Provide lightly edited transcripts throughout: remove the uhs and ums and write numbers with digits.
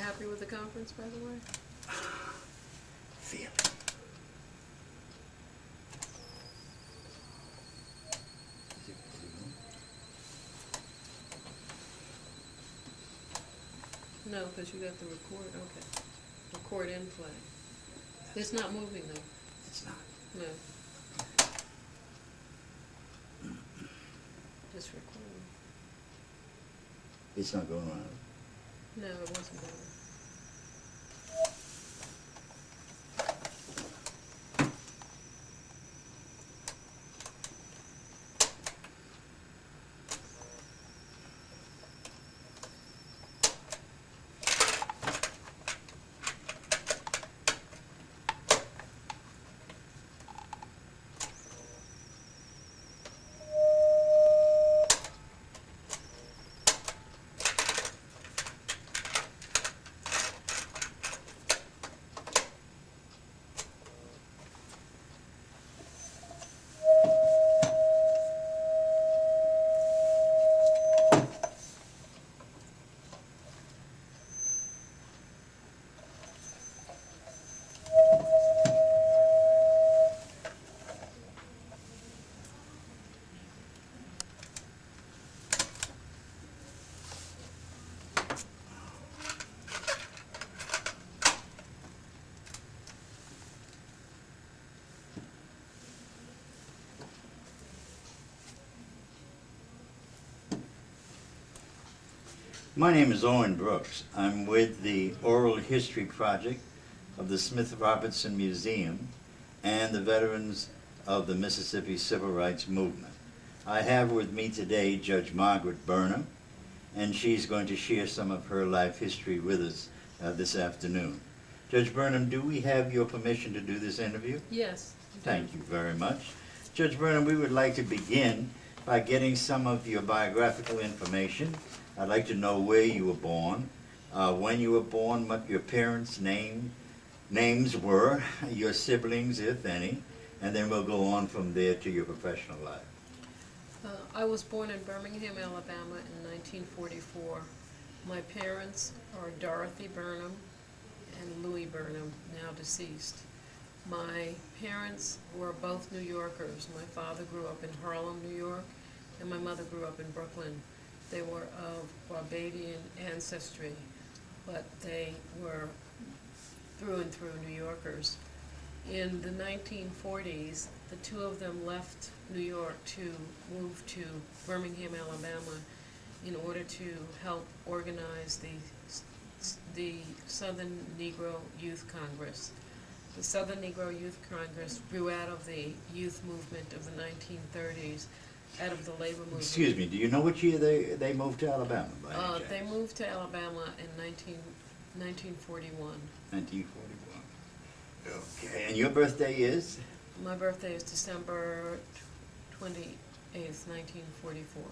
happy with the conference, by the way? Feel. No, because you got the record, okay. Record and play. It's not moving though. It's not. No. Just recording. It's not going around. No, it wasn't going. My name is Owen Brooks. I'm with the Oral History Project of the Smith-Robertson Museum and the Veterans of the Mississippi Civil Rights Movement. I have with me today Judge Margaret Burnham, and she's going to share some of her life history with us this afternoon. Judge Burnham, do we have your permission to do this interview? Yes. Thank you very much. Judge Burnham, we would like to begin by getting some of your biographical information. I'd like to know where you were born, when you were born, what your parents' names were, your siblings, if any, and then we'll go on from there to your professional life. I was born in Birmingham, Alabama in 1944. My parents are Dorothy Burnham and Louis Burnham, now deceased. My parents were both New Yorkers. My father grew up in Harlem, New York, and my mother grew up in Brooklyn. They were of Barbadian ancestry, but they were through and through New Yorkers. In the 1940s, the two of them left New York to move to Birmingham, Alabama, in order to help organize the Southern Negro Youth Congress. The Southern Negro Youth Congress grew out of the youth movement of the 1930s, out of the labor movement. Excuse me, do you know which year they moved to Alabama by any chance? They moved to Alabama in 1941. 1941. Okay, and your birthday is? My birthday is December 28th, 1944.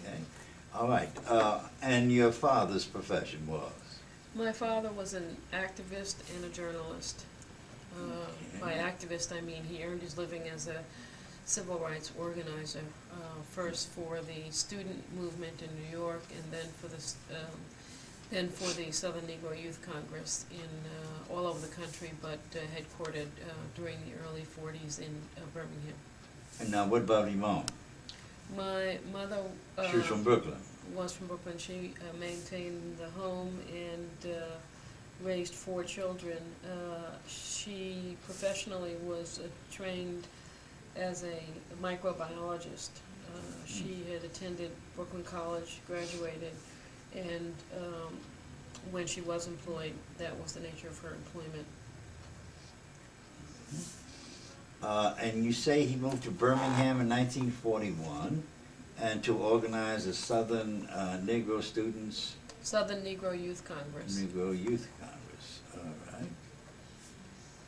Okay, all right. And your father's profession was? My father was an activist and a journalist. By activist, I mean he earned his living as a civil rights organizer, first for the student movement in New York, and then for the Southern Negro Youth Congress in all over the country, but headquartered during the early 40s in Birmingham. And now, what about your mom? My mother She was from Brooklyn. Was from Brooklyn. She maintained the home and raised 4 children. She professionally was trained as a microbiologist. She had attended Brooklyn College, graduated, and when she was employed, that was the nature of her employment. And you say he moved to Birmingham in 1941 and to organize a Southern Negro Students... Southern Negro Youth Congress. Negro Youth Congress, all right.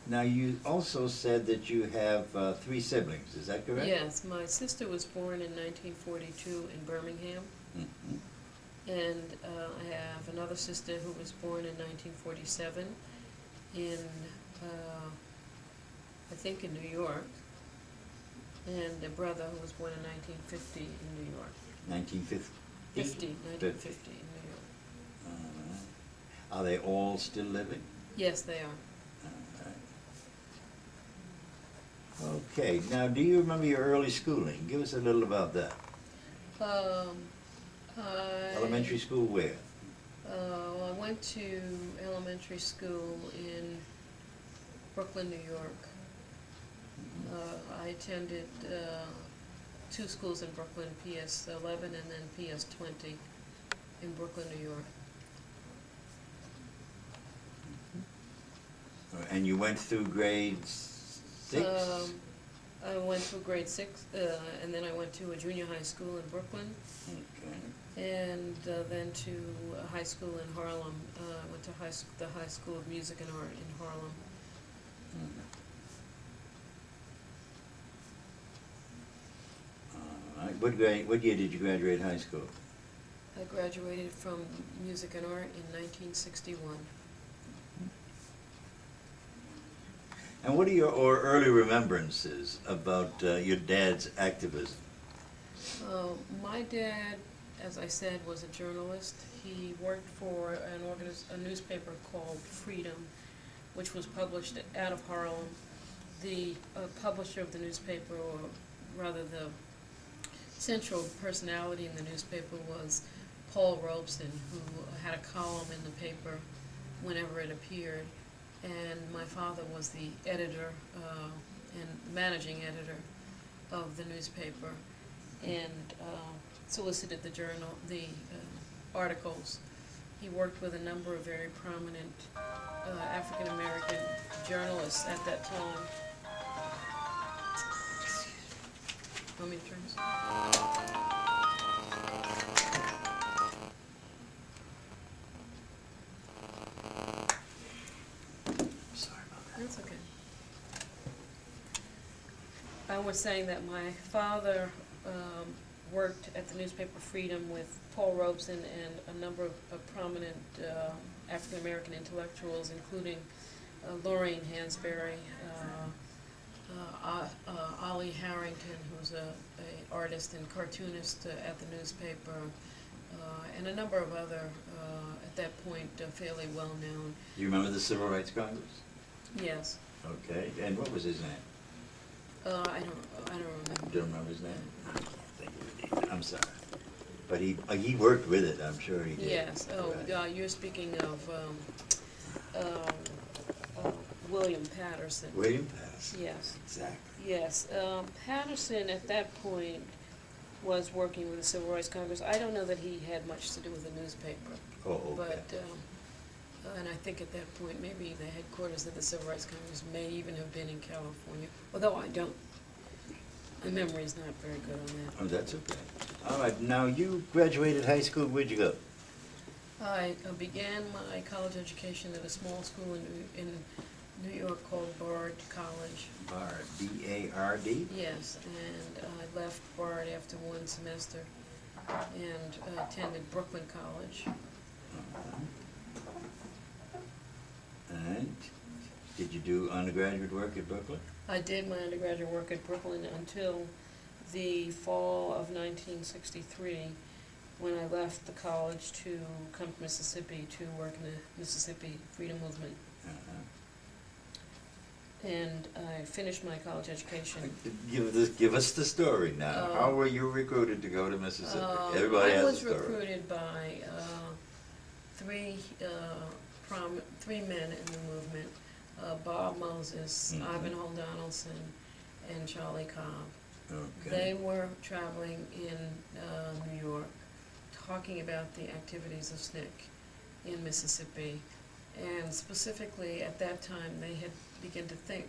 Now, you also said that you have 3 siblings, is that correct? Yes, my sister was born in 1942 in Birmingham, and I have another sister who was born in 1947 in, I think in New York, and a brother who was born in 1950 in New York. 1950? 1950 in New York. Are they all still living? Yes, they are. Okay, now do you remember your early schooling? Give us a little about that. Um, Elementary school where? I went to elementary school in Brooklyn, New York. I attended two schools in Brooklyn, PS 11 and then PS 20 in Brooklyn, New York. And you went through grades 6? I went through grade 6, and then I went to a junior high school in Brooklyn, Okay. and then to a high school in Harlem. I went to the High School of Music and Art in Harlem. All right. What year did you graduate high school? I graduated from Music and Art in 1961. And what are your early remembrances about your dad's activism? My dad, as I said, was a journalist. He worked for a newspaper called Freedom, which was published out of Harlem. The publisher of the newspaper, or rather the central personality in the newspaper, was Paul Robeson, who had a column in the paper whenever it appeared. And my father was the editor and managing editor of the newspaper, and solicited the articles. He worked with a number of very prominent African American journalists at that time. Want me to turn this on? That's okay. I was saying that my father worked at the newspaper Freedom with Paul Robeson and a number of prominent African American intellectuals, including Lorraine Hansberry, Ollie Harrington, who's a artist and cartoonist at the newspaper, and a number of other, at that point, fairly well known. Do you remember the Civil Rights Congress? Yes. Okay, and what was his name? I don't remember. Do you remember his name? I can't think of it either. I'm sorry. But he worked with it, I'm sure he did. Yes. Oh, Right. you're speaking of William Patterson. William Patterson. Yes. Exactly. Yes. Patterson at that point was working with the Civil Rights Congress. I don't know that he had much to do with the newspaper. Oh, okay. But, and I think at that point, maybe the headquarters of the Civil Rights Congress may even have been in California, although I don't. My memory's not very good on that. Oh, that's okay. All right, now you graduated high school, where'd you go? I began my college education at a small school in New York called Bard College. Bard, B-A-R-D? Yes, and I left Bard after one semester and attended Brooklyn College. And did you do undergraduate work at Brooklyn? I did my undergraduate work at Brooklyn until the fall of 1963, when I left the college to come to Mississippi to work in the Mississippi Freedom Movement. And I finished my college education. Give us the story now. How were you recruited to go to Mississippi? Everybody has a story. I was recruited by three men in the movement, Bob Moses, Ivanhoe Donaldson, and Charlie Cobb. Okay. They were traveling in New York, talking about the activities of SNCC in Mississippi, and specifically at that time they had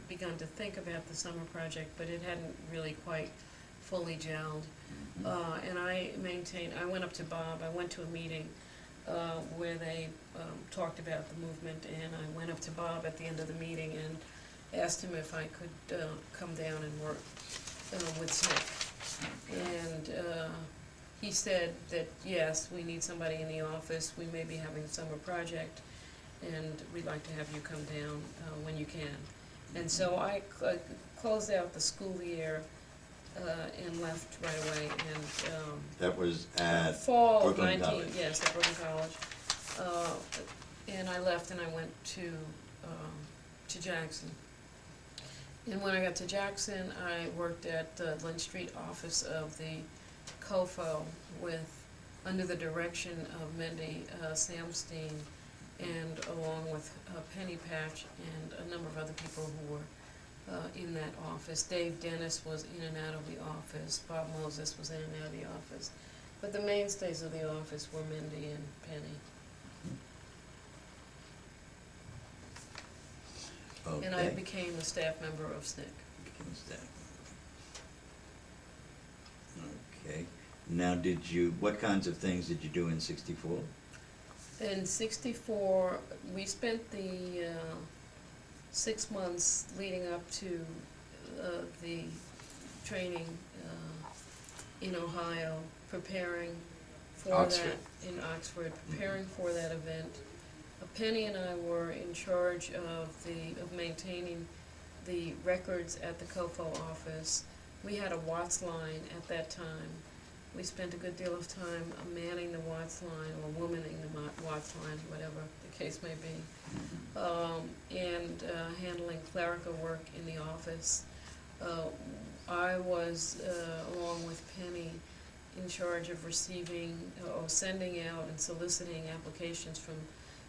begun to think about the summer project, but it hadn't really quite fully gelled. And I went up to Bob. I went to a meeting where they talked about the movement, and I went up to Bob at the end of the meeting and asked him if I could come down and work with SNCC. And he said that, yes, we need somebody in the office, we may be having a summer project, and we'd like to have you come down when you can. And so I closed out the school year and left right away. And that was at fall Brooklyn of 19, College. yes, at Brooklyn College. and I left and I went to Jackson. And when I got to Jackson, I worked at the Lynch Street office of the COFO under the direction of Mindy Samstein, and along with Penny Patch and a number of other people who were in that office. Dave Dennis was in and out of the office. Bob Moses was in and out of the office. But the mainstays of the office were Mindy and Penny. Okay. And I became a staff member of SNCC. Became a staff member. Okay. Now, what kinds of things did you do in '64? In '64, we spent the 6 months leading up to the training in Ohio, preparing for Oxford. that in Oxford, preparing for that event. Penny and I were in charge of maintaining the records at the COFO office. We had a Watts line at that time. We spent a good deal of time manning the Watts line, or womaning the Watts line, whatever the case may be, and handling clerical work in the office. I was, along with Penny, in charge of receiving or sending out and soliciting applications from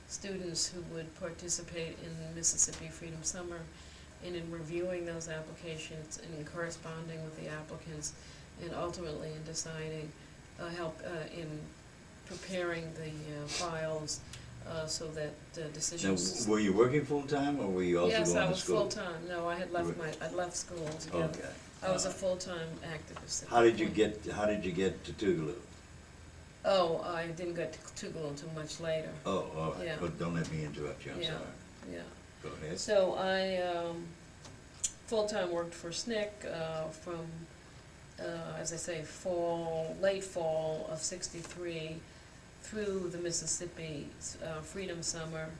students who would participate in Mississippi Freedom Summer, and in reviewing those applications and in corresponding with the applicants, and ultimately in deciding, in preparing the files so that decisions. Now, were you working full-time, or were you also going to school? Yes, I was full-time. No, I had I'd left school altogether. Okay. I was a full-time activist. How did you get to Tougaloo? Oh, I didn't get to Tougaloo until much later. Oh, all right. Yeah. But don't let me interrupt you, I'm Yeah. sorry. Yeah. Go ahead. So I full-time worked for SNCC from, as I say, late fall of '63 through the Mississippi Freedom Summer.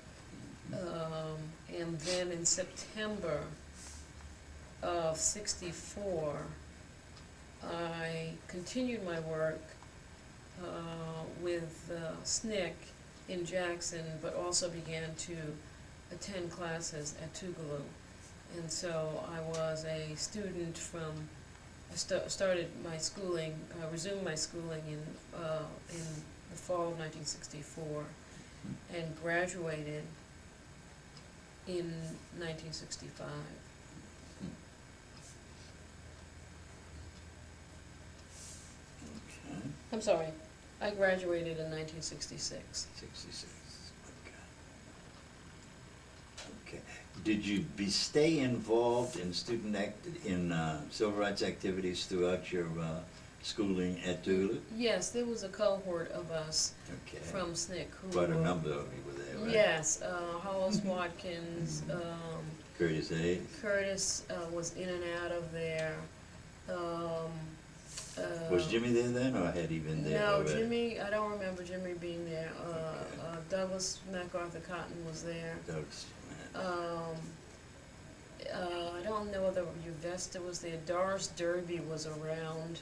And then in September of '64, I continued my work with SNCC in Jackson, but also began to attend classes at Tougaloo. And so I was a student started my schooling, resumed my schooling in the fall of 1964, and graduated in 1965. Okay. I'm sorry, I graduated in 1966. 66. Okay. Did you stay involved in civil rights activities throughout your schooling at Tougaloo? Yes, there was a cohort of us Okay. from SNCC who Quite a were, number of you were there, right? yes, Hollis Watkins, Curtis Hayes? Curtis was in and out of there. Was Jimmy there then, or had he been there No, already? Jimmy, I don't remember Jimmy being there. Okay. Douglas MacArthur Cotton was there. Doug's, I don't know whether Uvesta was there. Doris Derby was around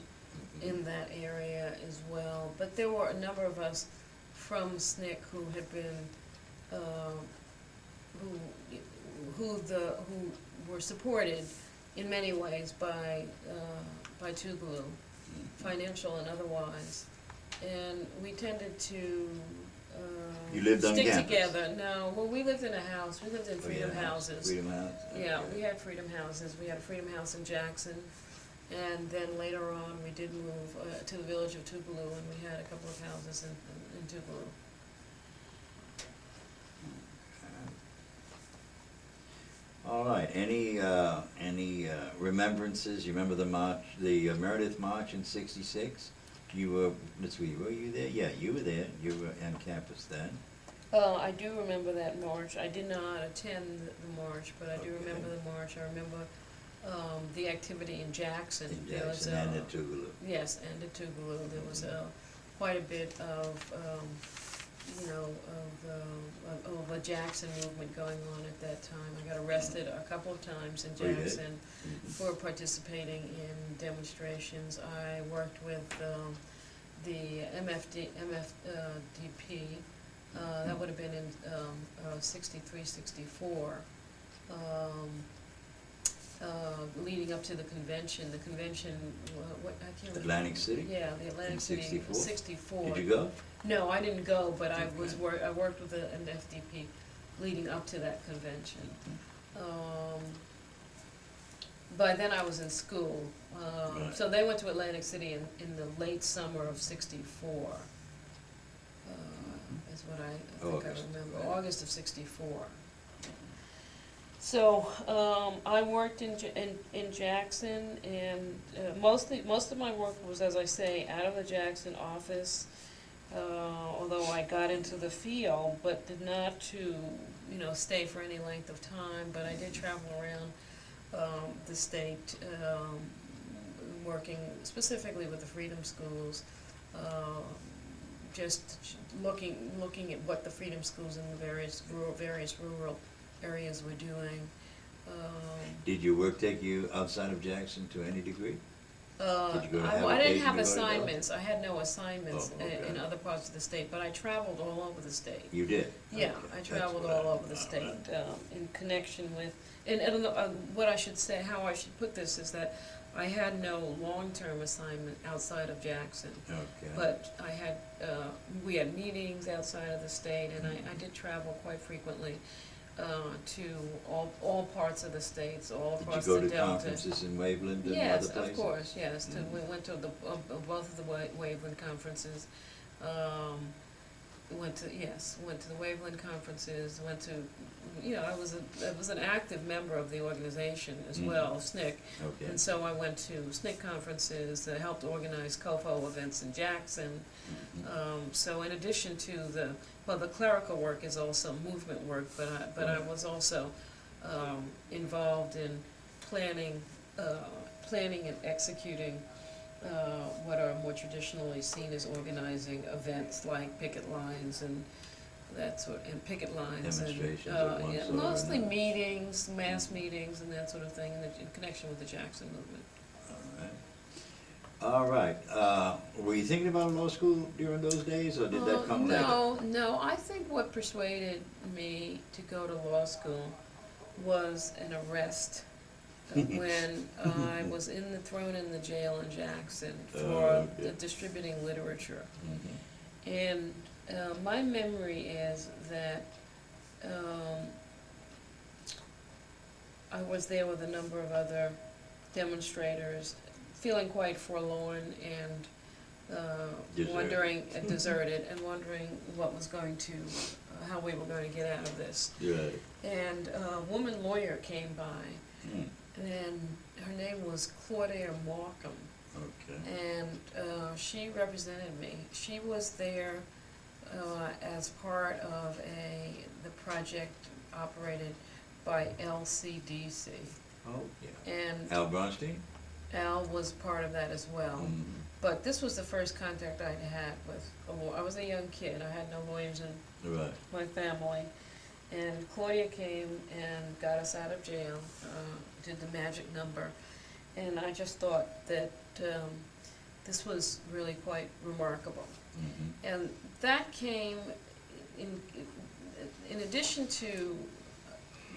in that area as well. But there were a number of us from SNCC who had been, who were supported in many ways by Tougaloo, financial and otherwise. And we tended to You lived on stick campus? together. No, well, we lived in a house. We lived in Freedom Houses. Freedom House? Yeah, Okay. we had Freedom Houses. We had a Freedom House in Jackson, and then later on we did move to the village of Tougaloo, and we had a couple of houses in Tougaloo. All right, any remembrances? You remember the march, the Meredith March in '66? You were, let's see, were you there? Yeah, you were there. You were on campus then. I do remember that march. I did not attend the march, but I do Okay. remember the march. I remember the activity in Jackson. In There was Jackson and at Tougaloo. Yes, and at Tougaloo. There was quite a bit of, of a Jackson movement going on at that time. I got arrested a couple of times in Oh, you did? Jackson for participating in demonstrations. I worked with the MFDP That would have been in 63, 64. Leading up to the convention. The convention, what I can't remember. Atlantic City? Yeah, the Atlantic In City, 64? 64. Did you go? No, I didn't go, but I Okay. I worked with an FDP leading up to that convention. By then I was in school, Right. so they went to Atlantic City in the late summer of 64. Is what I think August, I remember, right. August of 64. So I worked in Jackson, and most of my work was, as I say, out of the Jackson office. Although I got into the field, but did not to stay for any length of time. But I did travel around the state, working specifically with the Freedom Schools. Just looking at what the Freedom Schools in the various rural areas were doing. Did your work take you outside of Jackson to any degree? Did you go to I didn't have avocation to go to assignments. I had no assignments Oh, okay. in other parts of the state, but I traveled all over the state. You did? Yeah, Okay. I That's traveled what all over the all state right. in connection with, and what I should say, how I should put this is that I had no long-term assignment outside of Jackson. Okay. But I had, we had meetings outside of the state, and I did travel quite frequently to all parts of the states, all Did you across go the to Delta. conferences in Waveland and other Yes, places? of course, yes. We Mhm. went to both of the Waveland conferences. Went to the Waveland conferences. Went to, I was an active member of the organization as Mhm. well, SNCC. Okay. And so I went to SNCC conferences, helped organize COFO events in Jackson. Mhm. So in addition to the clerical work is also movement work, but I was also involved in planning and executing what are more traditionally seen as organizing events like picket lines and Demonstrations of one sort or mostly another. meetings, mass meetings, and that sort of thing in connection with the Jackson movement. All right. Were you thinking about law school during those days, or did that come later? No. I think what persuaded me to go to law school was an arrest when I was thrown in the jail in Jackson for Okay. distributing literature. Mhm. And my memory is that I was there with a number of other demonstrators, feeling quite forlorn and Deserted. deserted, and wondering what was going to, how we were going to get out of this. Right. And a woman lawyer came by, Mm. and her name was Claudia Markham, Okay. and she represented me. She was there as part of the project operated by LCDC, Oh, yeah. and Al Bronstein? Al was part of that as well. Mhm. But this was the first contact I'd had with a lawyer. I was a young kid. I had no lawyers in Right. my family. And Claudia came and got us out of jail, did the magic number. And I just thought that this was really quite remarkable. Mhm. And that came in addition to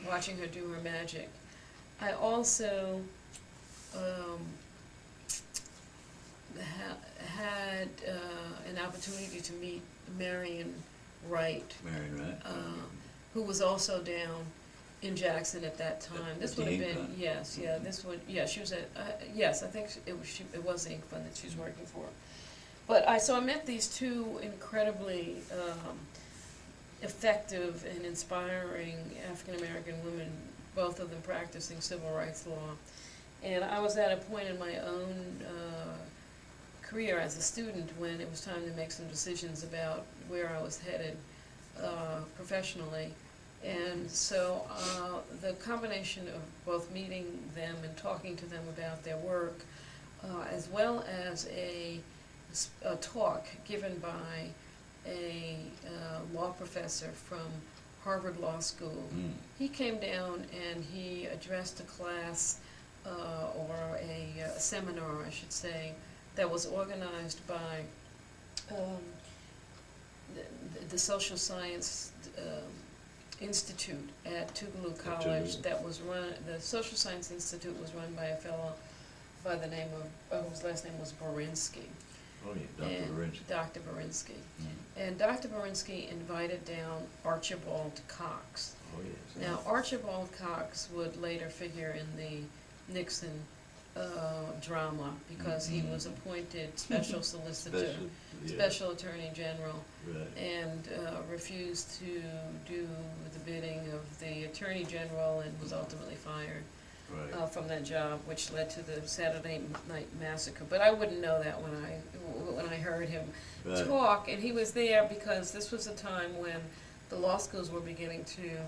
watching her do her magic. I also had an opportunity to meet Marion Wright, Marion, right? who was also down in Jackson at that time. This At the would have Ink been, Fund? yes, yeah, she was at, yes, I think it was the Ink Fund that she was working for. But so I met these two incredibly effective and inspiring African-American women, both of them practicing civil rights law. And I was at a point in my own career as a student when it was time to make some decisions about where I was headed professionally. And so the combination of both meeting them and talking to them about their work, as well as a talk given by a law professor from Harvard Law School. Mm. He came down and he addressed a class or a seminar, I should say, that was organized by the Social Science Institute at Tougaloo College that was run, the Social Science Institute was run by a fellow by the name of, whose last name was Borinsky. Oh, yeah, Dr. And Borinsky. Dr. Borinsky. Mm. And Dr. Borinsky invited down Archibald Cox. Oh, yes. Now, Archibald Cox would later figure in the Nixon drama because he was appointed special solicitor, special attorney general, Right. and refused to do the bidding of the attorney general and was ultimately fired Right. from that job, which led to the Saturday Night Massacre. But I wouldn't know that when I heard him Right. talk, and he was there because this was a time when the law schools were beginning to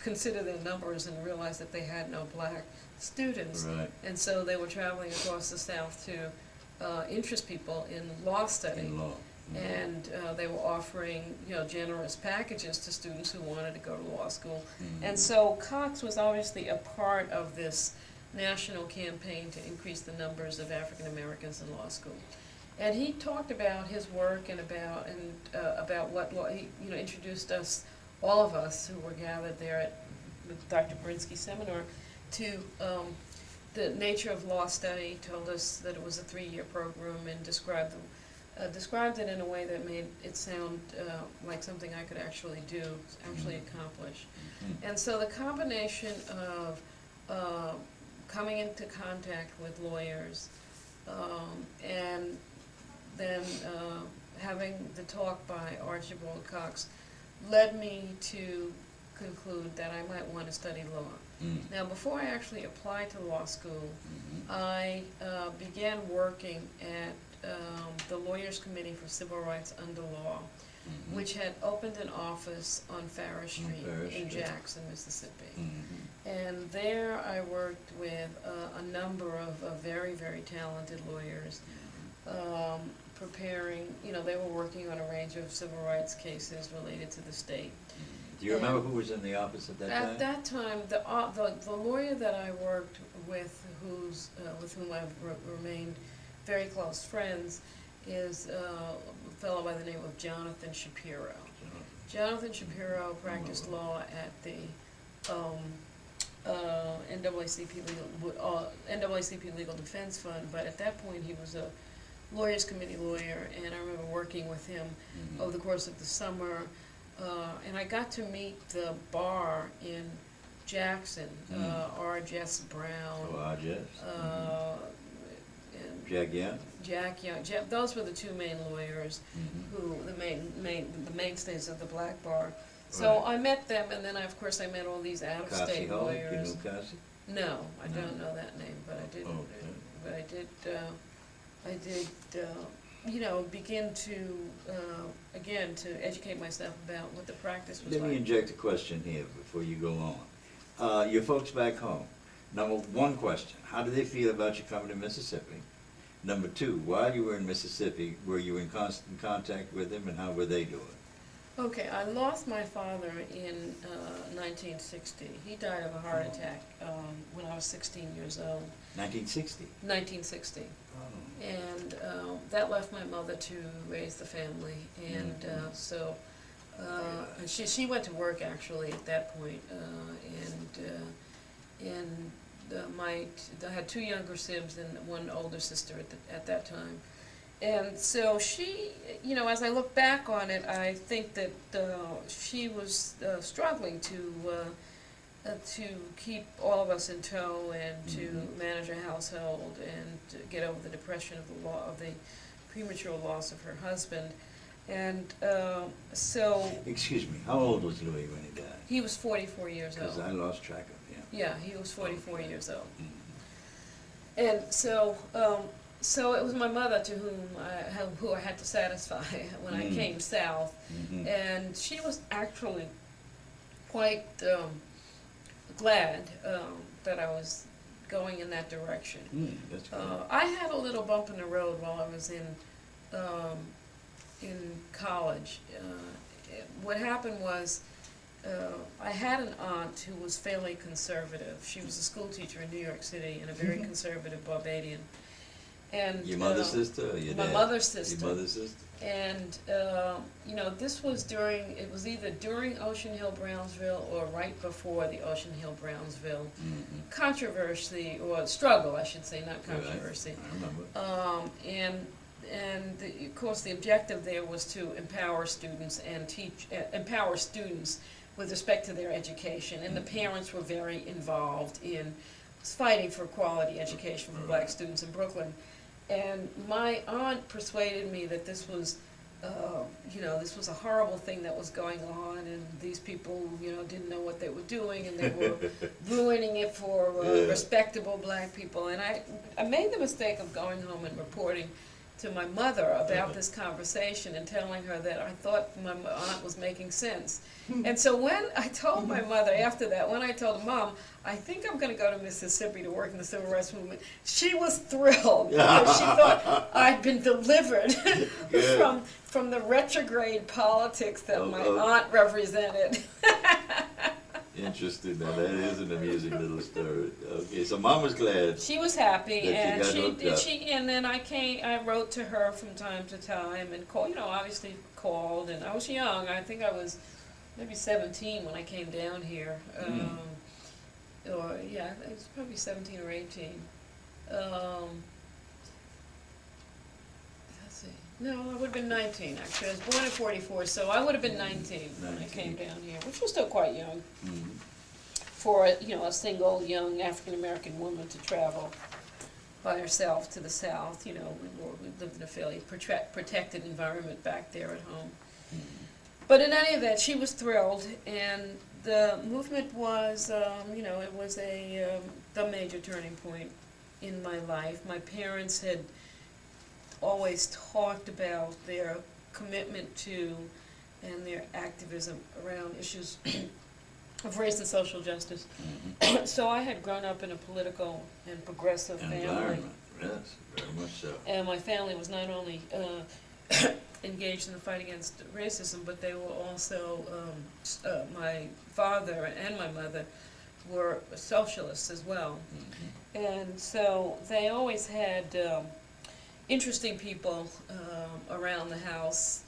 consider their numbers and realize that they had no black students, Right. and so they were traveling across the South to interest people in law study. In law. And they were offering, generous packages to students who wanted to go to law school. Mhm. And so Cox was obviously a part of this national campaign to increase the numbers of African Americans in law school. And he talked about his work and about what law, he introduced us, all of us who were gathered there at Dr. Borinsky's seminar, to the nature of law study, told us that it was a 3-year program, and described it in a way that made it sound like something I could actually do, actually accomplish. Mhm. And so the combination of coming into contact with lawyers and then having the talk by Archibald Cox led me to conclude that I might want to study law. Mm. Now, before I actually applied to law school, Mhm. I began working at the Lawyers Committee for Civil Rights Under Law, Mhm. which had opened an office on Farrar Street Farrar in Street. Jackson, Mississippi. Mhm. And there I worked with a number of very, very talented lawyers, preparing, they were working on a range of civil rights cases related to the state. Do you remember who was in the office at that time? At that time, the lawyer that I worked with, with whom I've remained very close friends, is a fellow by the name of Jonathan Shapiro. Jonathan Shapiro practiced law at the NAACP Legal Defense Fund, but at that point he was a Lawyers Committee lawyer, and I remember working with him Mhm. over the course of the summer, and I got to meet the bar in Jackson, R. Jess Brown, Oh, yes. and Jack Young? Jack Young. Those were the two main lawyers Mhm. who the mainstays of the black bar. So Right. I met them, and then of course I met all these out-of-state Cassie Hall? Do you lawyers. know Cassie? No, I No. don't know that name, but I did. Oh, But I did. Begin to again to educate myself about what the practice was Let me like. inject a question here before you go on. Your folks back home, number one question, how do they feel about you coming to Mississippi? Number two, while you were in Mississippi, were you in constant contact with them, and how were they doing? Okay, I lost my father in 1960. He died of a heart attack when I was 16 years old. 1960? 1960. Oh. And that left my mother to raise the family, and so and she went to work actually at that point, I had 2 younger siblings and 1 older sister at that time. And so she, as I look back on it, I think that she was struggling to keep all of us in tow and to manage a household and to get over the depression of the premature loss of her husband. And so Excuse me, how old was Louis when he died? he was 44 years Because old. I lost track of him. Yeah, he was 44 years old. Mhm. And so it was my mother to who I had to satisfy when I came south. Mhm. And she was actually quite glad that I was going in that direction. That's good. I had a little bump in the road while I was in college. What happened was I had an aunt who was fairly conservative. She was a school teacher in New York City and a very conservative Barbadian. And Your mother's sister or your my dad? mother's sister. Your mother's sister? And, you know, this was it was either during Ocean Hill-Brownsville or right before the Ocean Hill-Brownsville controversy, or struggle, I should say, not controversy. Right. I remember. Of course, the objective there was to empower students and empower students with respect to their education. And the parents were very involved in fighting for quality education for black students in Brooklyn. And my aunt persuaded me that this was, you know, this was a horrible thing that was going on, and these people, you know, didn't know what they were doing, and they were ruining it for respectable black people. And I made the mistake of going home and reporting to my mother about this conversation and telling her that I thought my aunt was making sense. And so when I told my mother after that, when I told her, Mom, I think I'm going to go to Mississippi to work in the civil rights movement, she was thrilled because she thought I'd been delivered from the retrograde politics that my aunt represented. Interesting. Now that is an amusing little story. Okay, so Mom was glad. She was happy, and and then I wrote to her from time to time and called, you know, obviously called, and I was young. I think I was maybe 17 when I came down here. Or yeah, it was probably 17 or 18. No, I would have been 19, actually. I was born in 44, so I would have been 19 when I came down here, which was still quite young for, you know, a single young African-American woman to travel by herself to the South. You know, we lived in a fairly protected environment back there at home. But in any event, she was thrilled, and the movement was, you know, it was the major turning point in my life. My parents had always talked about their commitment to and their activism around issues of race and social justice. So I had grown up in a political and progressive family. Environment, yes, very much so. And my family was not only engaged in the fight against racism, but they were also, my father and my mother were socialists as well. And so they always had interesting people around the house.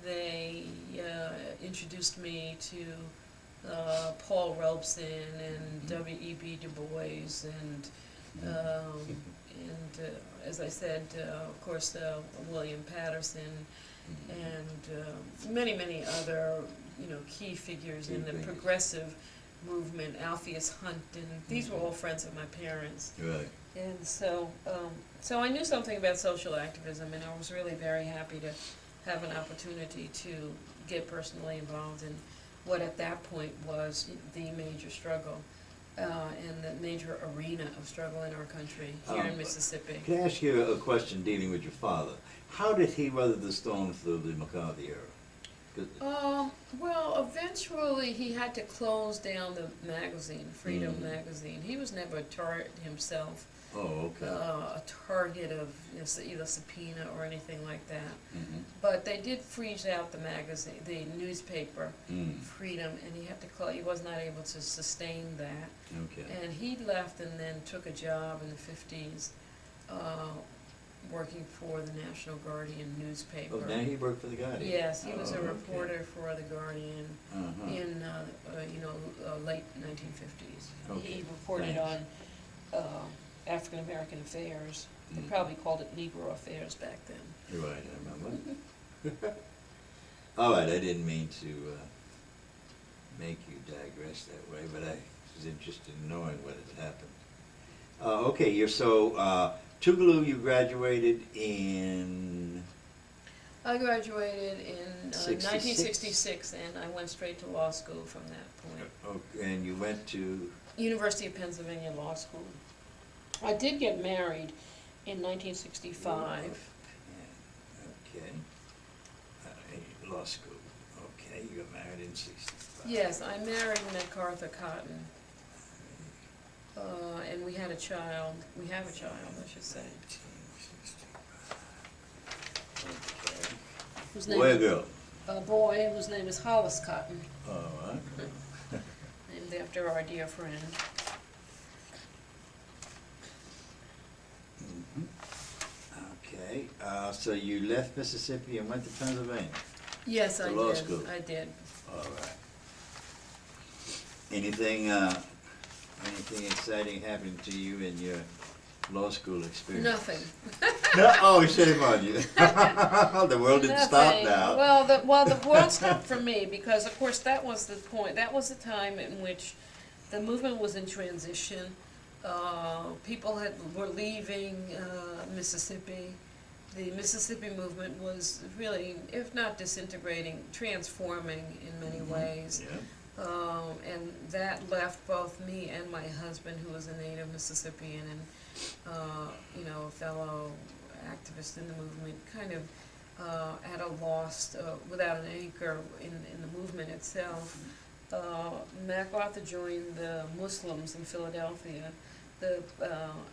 They introduced me to Paul Robeson and W.E.B. Du Bois, and as I said, of course, William Patterson, and many, many other, you know, key figures in the progressive movement, Alpheus Hunt, and these were all friends of my parents. Right. And so, so I knew something about social activism, and I was really very happy to have an opportunity to get personally involved in what at that point was the major struggle and the major arena of struggle in our country here in Mississippi. Can I ask you a question dealing with your father? How did he weather the storm through the McCarthy era? Well, eventually he had to close down the magazine, Freedom magazine. He was never a target himself. Oh, okay. A target of, you know, either subpoena or anything like that. But they did freeze out the magazine, the newspaper, Freedom, and he had to close. He was not able to sustain that. Okay. And he left and then took a job in the 50s, working for the National Guardian newspaper. Oh, now he worked for the Guardian? Yes, he was a reporter for the Guardian in, you know, late 1950s. Okay. He reported on African American affairs. They probably called it Negro affairs back then. You're right, I remember. All right, I didn't mean to make you digress that way, but I was interested in knowing what had happened. Okay, you're so Tougaloo, you graduated in? I graduated in 66? 1966, and I went straight to law school from that point. Okay, and you went to? University of Pennsylvania Law School. I did get married in 1965. Okay. Law school. Okay, you got married in 65. Yes, I married MacArthur Cotton. And we had a child. We have a child, I should say. 1965. Okay. Whose Boy or girl? A boy whose name is Hollis Cotton. All right. Named after our dear friend. Okay, so you left Mississippi and went to Pennsylvania? Yes, To I law did. school. I did. All right. Anything, anything exciting happened to you in your law school experience? Nothing. No, oh, shame on you. The world didn't stop Nothing. now. Well, the world stopped for me because, of course, that was the point. That was the time in which the movement was in transition. People were leaving Mississippi. The Mississippi movement was really, if not disintegrating, transforming in many ways. Yeah. And that left both me and my husband, who was a native Mississippian and you know, a fellow activist in the movement, kind of at a loss, without an anchor in the movement itself. MacArthur joined the Muslims in Philadelphia,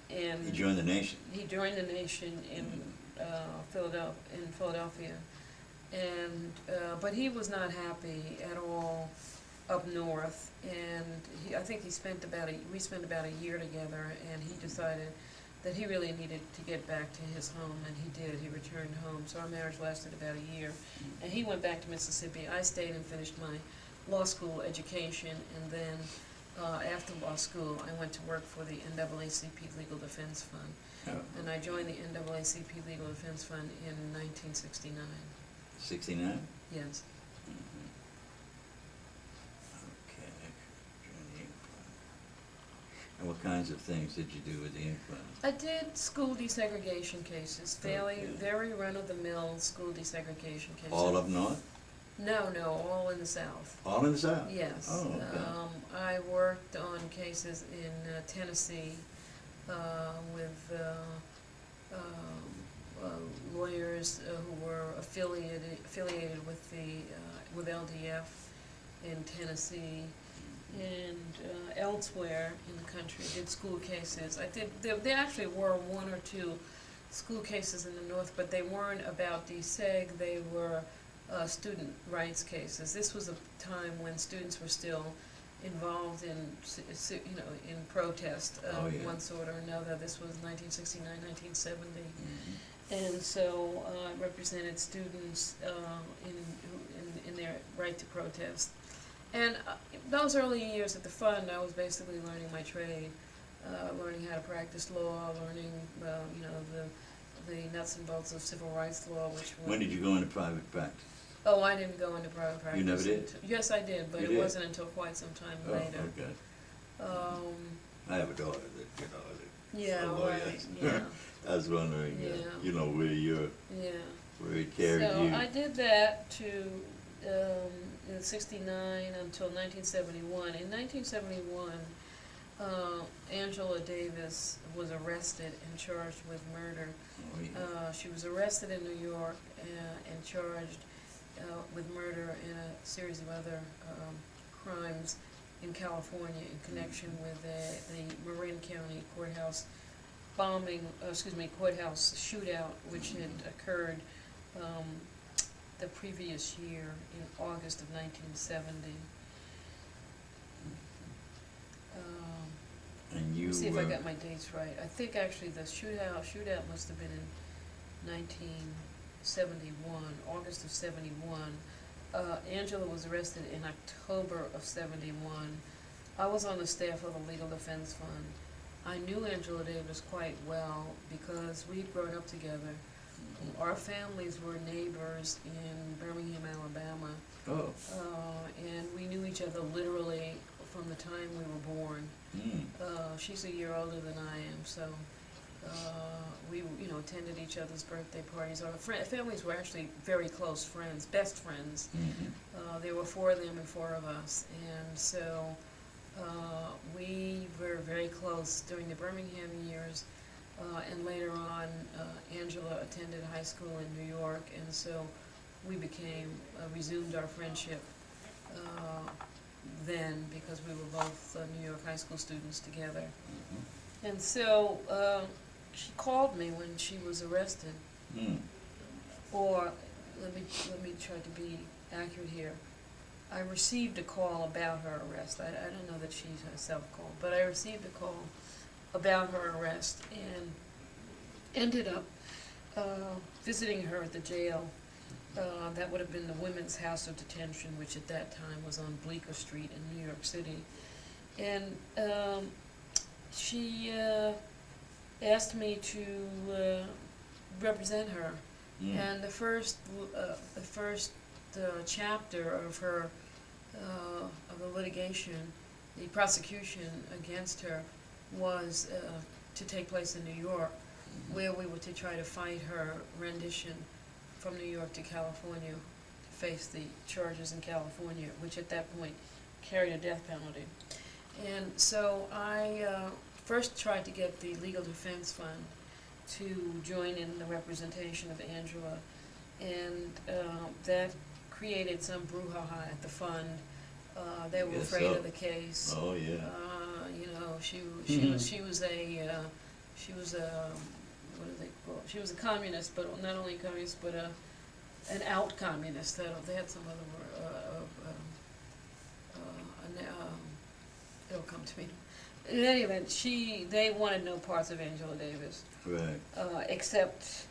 and He joined the nation. he joined the nation in Philadelphia, and but he was not happy at all up north, and I think we spent about a year together, and he decided that he really needed to get back to his home, and he did. He returned home, so our marriage lasted about a year, and he went back to Mississippi. I stayed and finished my law school education, and then after law school, I went to work for the NAACP Legal Defense Fund, and I joined the NAACP Legal Defense Fund in 1969. 69? Yes. Okay. Joined the Ink Fund. And what kinds of things did you do with the Ink Fund? I did school desegregation cases, Okay. very run-of-the-mill school desegregation cases. All up north? No, all in the South. All in the South? Yes. Oh, okay. I worked on cases in Tennessee with lawyers who were affiliated with LDF in Tennessee, and elsewhere in the country. Did school cases. There actually were one or two school cases in the North, but they weren't about deseg. They were student rights cases. This was a time when students were still involved in, in protest of one sort or another. This was 1969, 1970. And so I represented students in their right to protest. And those early years at the fund, I was basically learning my trade, learning how to practice law, learning, the nuts and bolts of civil rights law. When did you go into private practice? Oh, I didn't go into private practice. You never did? Yes, I did, but You it did? wasn't until quite some time later. Oh, okay. I have a daughter that, Yeah, a lawyer. right, yeah. I was wondering, Yeah. where Yeah. it carried So you. I did that in '69 until 1971. In 1971, Angela Davis was arrested and charged with murder. Oh, yeah. She was arrested in New York and charged with murder and a series of other crimes in California in connection with the Marin County courthouse courthouse shootout, which had occurred the previous year in August of 1970. And you Let's see if I got my dates right. I think actually the shootout must have been in 1971, August of 71. Angela was arrested in October of 71. I was on the staff of the Legal Defense Fund. I knew Angela Davis quite well because we'd grown up together. Our families were neighbors in Birmingham, Alabama. Oh. And we knew each other literally from the time we were born. She's a year older than I am, so we attended each other's birthday parties. Our families were actually very close friends, best friends. There were four of them and four of us, and so we were very close during the Birmingham years. And later on, Angela attended high school in New York, and so we resumed our friendship then, because we were both New York high school students together. And so she called me when she was arrested. Or let me try to be accurate here. I received a call about her arrest. I don't know that she herself called, but I received a call about her arrest and ended up visiting her at the jail. That would have been the Women's House of Detention, which at that time was on Bleecker Street in New York City. And she asked me to represent her. And the first chapter of her of the litigation, the prosecution against her, was to take place in New York, where we were to try to fight her rendition from New York to California, to face the charges in California, which at that point carried a death penalty. And so I first tried to get the Legal Defense Fund to join in the representation of Angela, and that created some brouhaha at the fund. They were afraid of the case. Oh yeah. You know, she was a what do they call it? She was a communist, but not only a communist, but an out communist. They had some other word. It'll come to me. In any event, they wanted no parts of Angela Davis. Right. Except,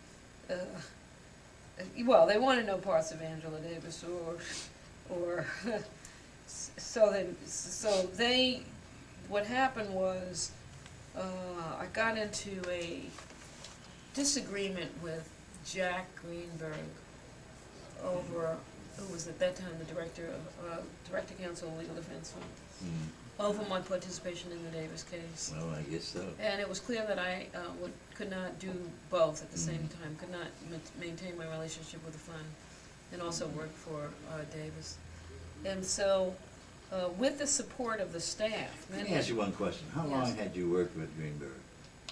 well, they wanted no parts of Angela Davis, or so they. What happened was, I got into a disagreement with Jack Greenberg over, who was at that time the director counsel of Legal Defense Fund, over my participation in the Davis case. Well, I guess so. And it was clear that I could not do both at the same time, could not maintain my relationship with the fund and also work for Davis. And so, with the support of the staff. Let me ask you one question. How long had you worked with Greenberg?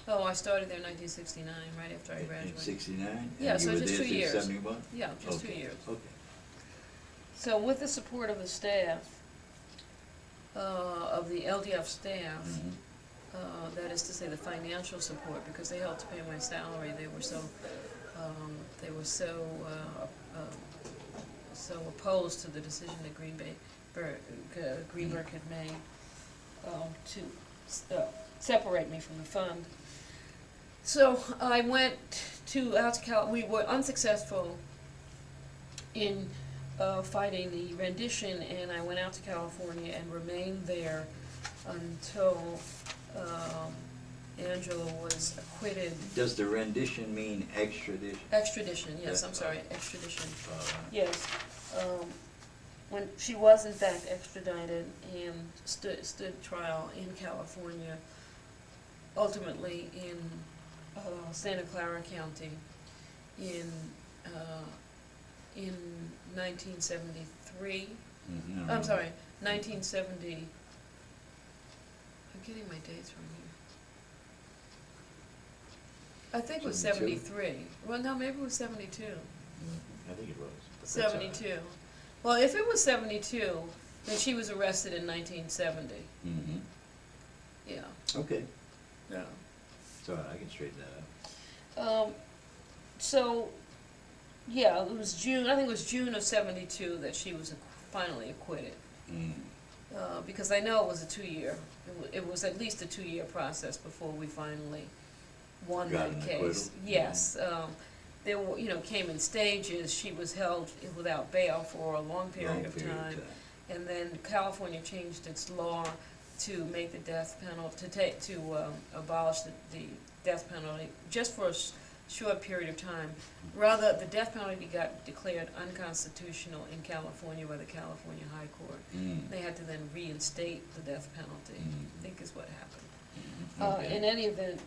Oh, I started there in 1969, right after I graduated. In 69? Yeah, so just 2 years. 71? Yeah, just 2 years. Okay. So with the support of the staff, of the LDF staff, that is to say the financial support, because they helped to pay my salary, they were so opposed to the decision that Greenberg had made to separate me from the fund. So I went out to Cal. We were unsuccessful in fighting the rendition, and I went out to California and remained there until Angela was acquitted. Does the rendition mean extradition? Extradition, yes, I'm sorry, extradition. Yes. When she was in fact extradited and stood trial in California, ultimately in Santa Clara County in 1973. I'm sorry, 1970. I'm getting my dates wrong here. I think it was 73. Well, no, maybe it was 72. I think it was. 72. Well, if it was 72, then she was arrested in 1970. Yeah. Okay. Yeah. It's all right, I can straighten that out. So, yeah, it was June, I think it was June of 72 that she was finally acquitted. Because I know it was a 2-year, it was at least a 2-year process before we finally won that case. Yes. There were, came in stages. She was held without bail for a long period of time. And then California changed its law to make the death penalty, to abolish the death penalty just for a short period of time. Rather, the death penalty got declared unconstitutional in California by the California High Court. They had to then reinstate the death penalty, I think is what happened. In any event,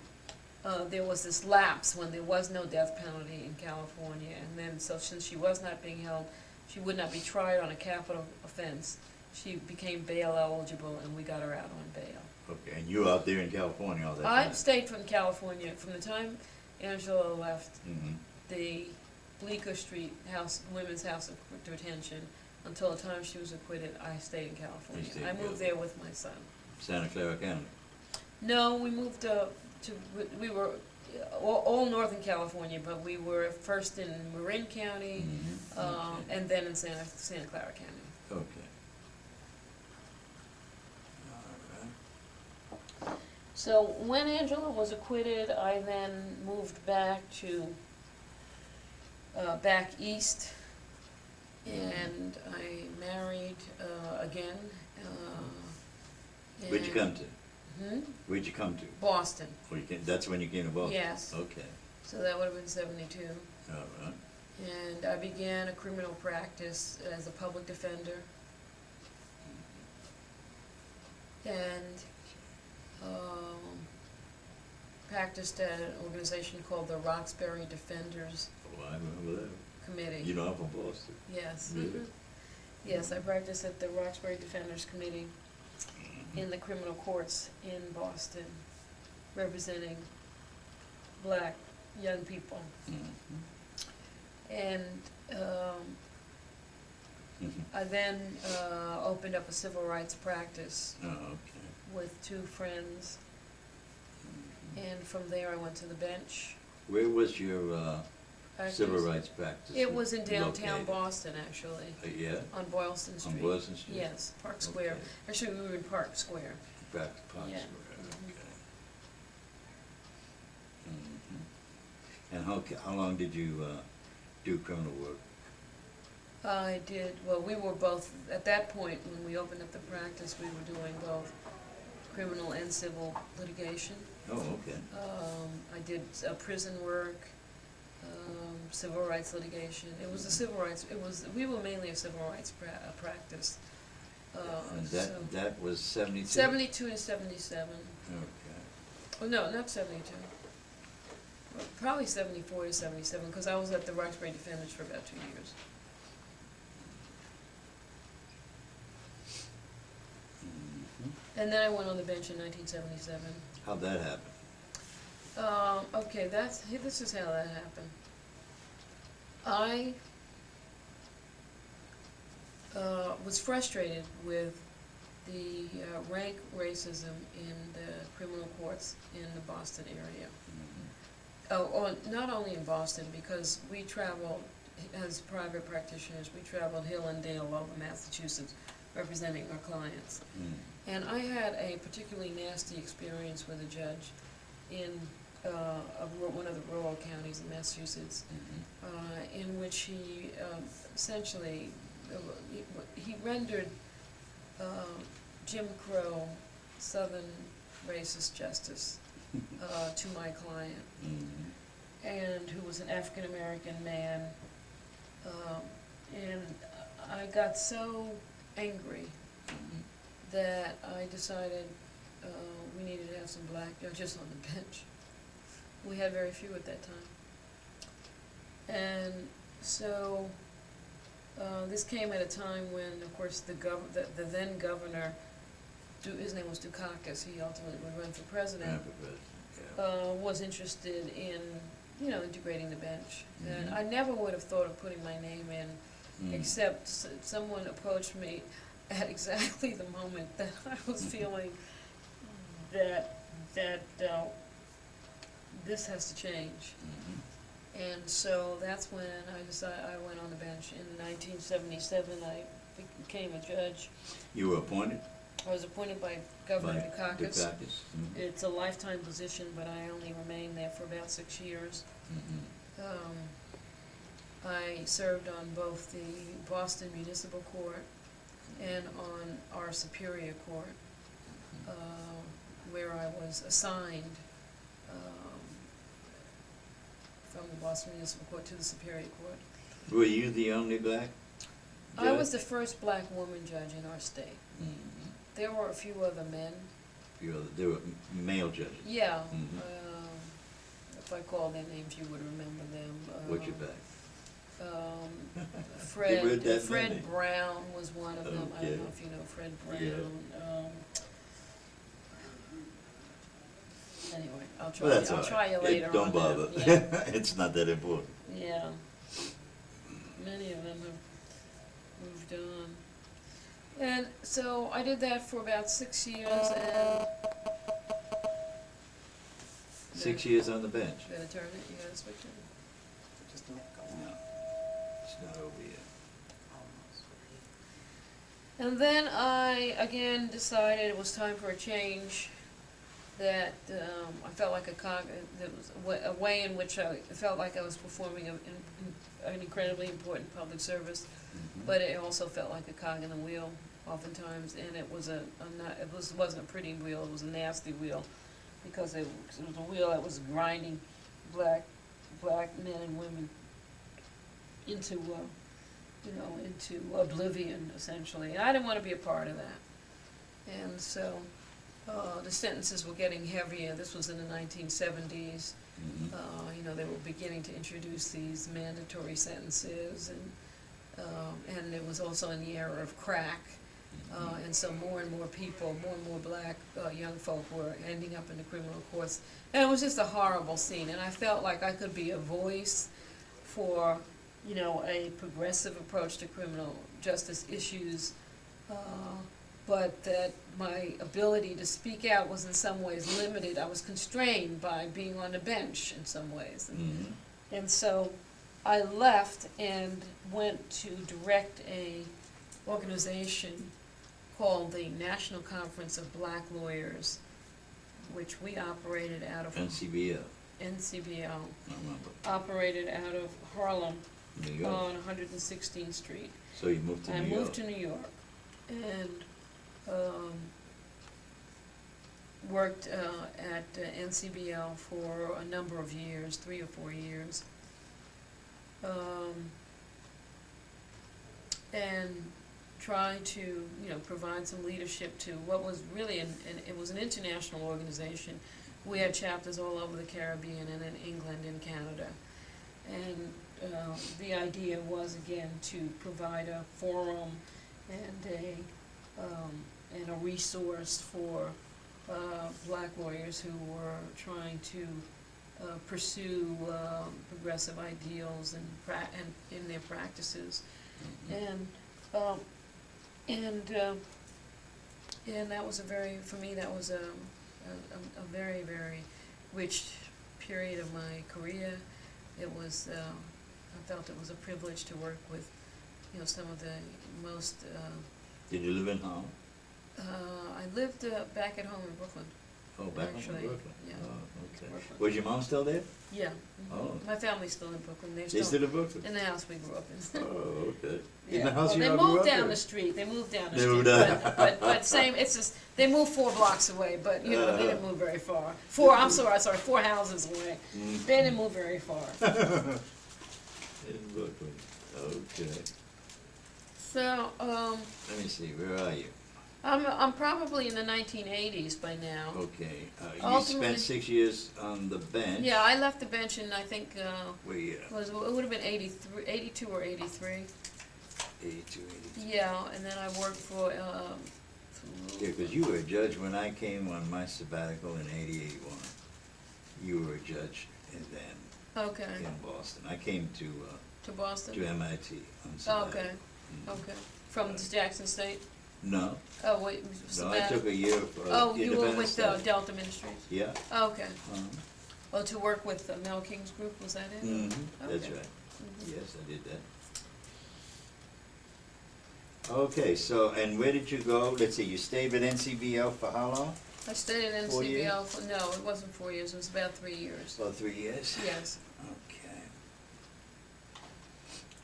there was this lapse when there was no death penalty in California, and then so since she was not being held, she would not be tried on a capital offense. She became bail eligible, and we got her out on bail. Okay, and you were out there in California all that I time? stayed from California from the time Angela left the Bleecker Street Women's House of Detention until the time she was acquitted. I stayed in California. I moved there with my son. Santa Clara County? No, we moved we were all Northern California, but we were first in Marin County, and then in Santa Clara County. Okay. All right. So when Angela was acquitted, I then moved back to back east, and I married again. Where'd you come to? Hmm? Where'd you come to? Boston. Well, that's when you came to Boston? Yes. Okay. So that would have been 72. All right. And I began a criminal practice as a public defender. And practiced at an organization called the Roxbury Defenders Oh, I remember that. Committee. You know, I'm from Boston. Yes. Really? Yes, I practiced at the Roxbury Defenders Committee in the criminal courts in Boston, representing black young people. Mm-hmm. And I then opened up a civil rights practice Oh, okay. with two friends, and from there I went to the bench. Where was your Practice. civil rights practice? It was in downtown located? Boston, actually, Yeah? on Boylston Street. On Boylston Street? Yes, Park Square. Okay. Actually, we were in Park Square. Back to Park Yeah. Square, Mhm. okay. And how long did you do criminal work? I did, well, we were both, at that point, when we opened up the practice, we were doing both criminal and civil litigation. Oh, okay. I did prison work, civil rights litigation. It was a civil rights, we were mainly a civil rights practice. And so that was 72? 72 to 77. Okay. Oh, no, not 72. Well, probably 74 to 77, because I was at the Roxbury Defenders for about 2 years. Mm-hmm. And then I went on the bench in 1977. How'd that happen? Okay, this is how that happened. I was frustrated with the rank racism in the criminal courts in the Boston area. Mm-hmm. Not only in Boston, because we traveled, as private practitioners, we traveled hill and dale all over Massachusetts representing our clients. Mm. And I had a particularly nasty experience with a judge in one of the rural counties in Massachusetts, Mm-hmm. in which he essentially, he rendered Jim Crow Southern racist justice to my client, Mm-hmm. and who was an African American man, and I got so angry Mm-hmm. that I decided we needed to have some black judges on the bench. We had very few at that time. And so this came at a time when, of course, the then governor, his name was Dukakis, he ultimately would run for president, Yeah. was interested in, integrating the bench. And Mhm. I never would have thought of putting my name in, Mm. except someone approached me at exactly the moment that I was feeling that this has to change. Mhm. And so that's when I went on the bench. In 1977, I became a judge. You were appointed? I was appointed by Governor By Dukakis. Dukakis? Mhm. It's a lifetime position, but I only remained there for about 6 years. Mhm. I served on both the Boston Municipal Court and on our Superior Court, where I was assigned from the Boston Municipal Court to the Superior Court. Were you the only black I judge? was the first black woman judge in our state. Mhm. There were a few other men. There were male judges? Yeah. Mhm. If I call their names, you would remember them. What's your back? Fred, weren't that Fred many. Brown was one of them. I Okay. don't know if you know Fred Brown. Yeah. Anyway, I'll Well, that's I'll all try you right. later Don't on bother. that. Yeah. It's not that important. Yeah. Many of them have moved on. And so I did that for about 6 years, and 6 years on the bench? you gotta turn it, you gotta switch it. Just a minute, go. No, it's not over yet. And then I again decided it was time for a change, that I felt like there was a way in which I felt like I was performing an incredibly important public service, but it also felt like a cog in the wheel oftentimes, and it wasn't a pretty wheel, it was a nasty wheel, because it was a wheel that was grinding black men and women into into oblivion, essentially. And I didn't want to be a part of that. And so the sentences were getting heavier. This was in the 1970s. They were beginning to introduce these mandatory sentences, and it was also in the era of crack. And so more and more people, more and more black young folk were ending up in the criminal courts. And it was just a horrible scene. And I felt like I could be a voice for, a progressive approach to criminal justice issues, but that my ability to speak out was in some ways limited. I was constrained by being on the bench in some ways. And so I left and went to direct a organization called the National Conference of Black Lawyers, which we operated out of NCBL. NCBL, I remember. operated out of Harlem New York. on 116th Street. So you moved to New York. I moved to New York and worked at NCBL for a number of years, 3 or 4 years, and try to provide some leadership to what was really it was an international organization. We had chapters all over the Caribbean and in England and Canada, and the idea was again to provide a forum and a resource for black lawyers who were trying to pursue progressive ideals and in their practices, and that was for me that was a very, very rich period of my career. It was I felt it was a privilege to work with some of the most Did you live in Harlem? I lived back at home in Brooklyn. Oh, back home in Actually, Brooklyn. yeah. Oh, okay. Brooklyn. Was your mom still there? Yeah. Oh. My family's still in Brooklyn. They're They still in Brooklyn? in the house we grew up in. Oh, okay. Yeah. In the house Well, you they all grew moved up down in? the street. They moved down the They street, moved down. but same. It's just they moved 4 blocks away, but they didn't move very far. I'm sorry, 4 houses away. They didn't move very far. In Brooklyn. Okay. So Let me see. Where are you? I'm probably in the 1980s by now. Okay. You Ultimately- spent 6 years on the bench. Yeah, I left the bench in I think Where you at? it would have been 82 or 83. 82, 82. Yeah, and then I worked for. Yeah, because you were a judge when I came on my sabbatical in 80, 81. You were a judge then Okay. in Boston. I came To Boston. to MIT on Oh, sabbatical. okay. Okay. From Jackson State. No, Oh wait. no, I took a year for Oh, you were independent with study. Delta Ministries. Yeah. Oh, okay. Uh-huh. Oh, to work with Mel King's group, was that it? That's Okay. right. Mhm. Yes, I did that. Okay, so, and where did you go? Let's see, you stayed with NCBL for how long? I stayed at 4 years? NCBL for, no, it wasn't 4 years, it was about 3 years. About 3 years? Yes. Okay.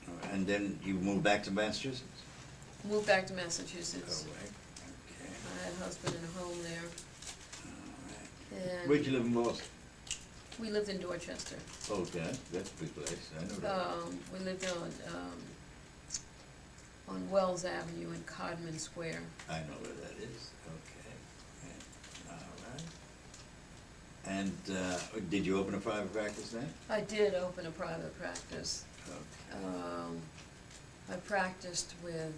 All right, and then you moved back to Massachusetts? Moved back to Massachusetts. Oh, right. Okay. I had a husband and a home there. All right. And Where'd you live in Boston? we lived in Dorchester. Okay, that's a big place, I know that. We lived on Wells Avenue in Codman Square. I know where that is, okay. Yeah. All right. And did you open a private practice then? I did open a private practice. Okay. I practiced with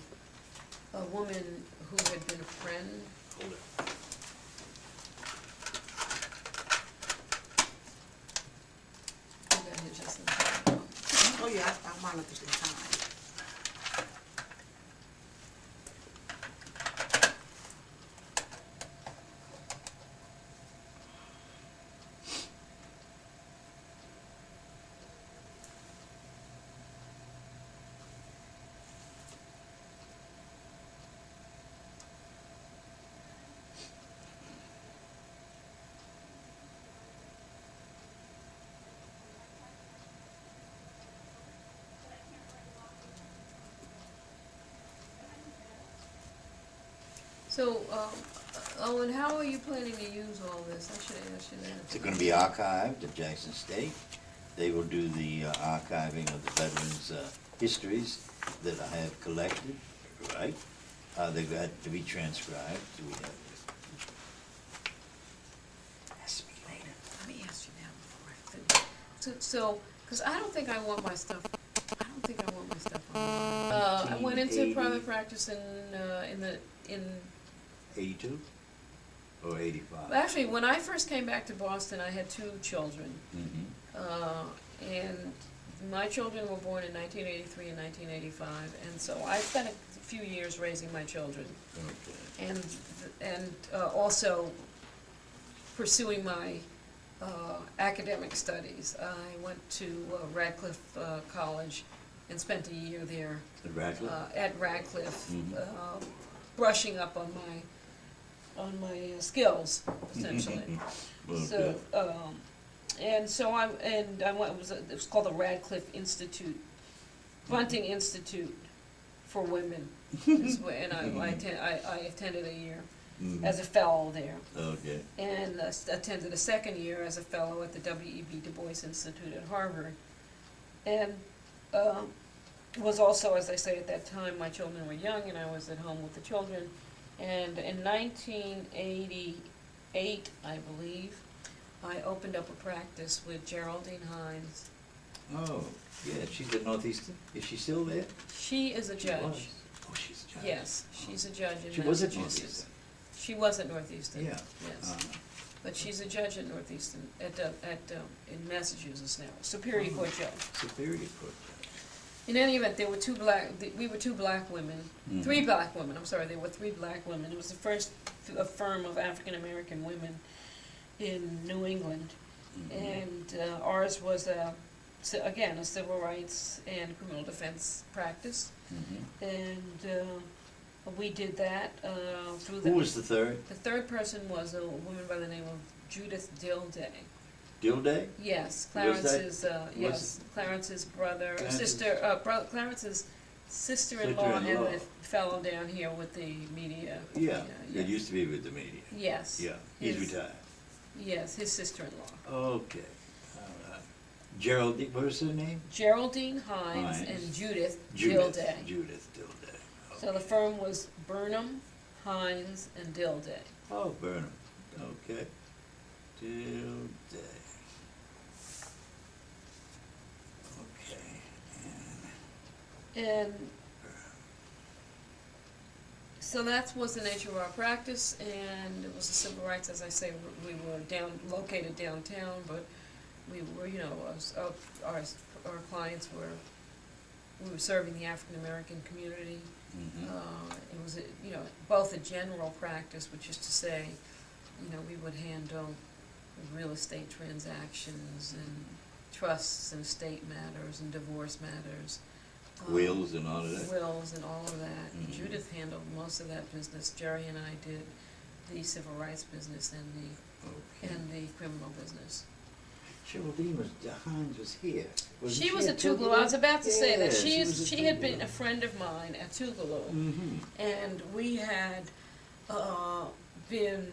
a woman who had been a friend. Hold it. I got here just in time. Oh, yeah, I monitored the time. So, Owen, how are you planning to use all this? I should ask you that. It's gonna be archived at Jackson State. They will do the archiving of the veterans' histories that I have collected, right? They've got to be transcribed. We have. Ask me later. Let me ask you now before I finish. So, because I don't think I want my stuff, online. I went into 1980. private practice in 82 or 85? actually, when I first came back to Boston, I had 2 children. Mm-hmm. And my children were born in 1983 and 1985, and so I spent a few years raising my children. Okay. And also pursuing my academic studies. I went to Radcliffe College and spent a year there At Radcliffe? at Radcliffe, Mhm. brushing up on my skills, essentially. Okay. So, and so I went, it was called the Radcliffe Institute, Bunting Institute for Women. And I attended a year Mhm. as a fellow there, Okay. and attended a second year as a fellow at the W.E.B. Du Bois Institute at Harvard. And was also, as I say, at that time, my children were young, and I was at home with the children. And in 1988, I believe, I opened up a practice with Geraldine Hines. Oh, yeah, she's at Northeastern. Is she still there? She is a She was. judge. Oh, she's a judge. Yes, she's a judge in She was at Massachusetts. Northeastern. She was at Northeastern. Yeah. Yes. Uh-huh. But she's a judge at Northeastern, in Massachusetts now, Superior Court judge. Superior Court judge. In any event, we were 2 black women, Mhm. 3 black women, I'm sorry, there were 3 black women. It was the first firm of African-American women in New England. Mhm. And ours was, again, a civil rights and criminal defense practice. Mhm. And we did that through the... Who was the third? The third person was a woman by the name of Judith Dilday. Dilday? Yes, Was that- Clarence's brother, Clarence's- sister, Clarence's sister-in-law and Sister-in-law. the fellow down here with the media. Yeah, it used to be with the media. Yes. Yeah, he's His- retired. Yes, his sister-in-law. Okay, all right. Geraldine, what was her name? Geraldine Hines Hines. and Judith Judith. Dilday. Judith Dilday. So the firm was Burnham, Hines, and Dilday. Oh, Burnham, okay. Dilday. Okay, and And so that was the nature of our practice, and it was the civil rights, as I say, we were located downtown, but we were, our clients we were serving the African-American community. mhm. It was, both a general practice, which is to say, we would handle real estate transactions and trusts and estate matters and divorce matters. Wills and all of that? Wills and all of that. Mhm. Judith handled most of that business. Jerry and I did the civil rights business and Okay. the criminal business. Geraldine Hines was here. Wasn't She was at at Tougaloo. I was about to say that. Yeah, was at She had been a Tougaloo. friend of mine at Tougaloo. Mhm. And we had been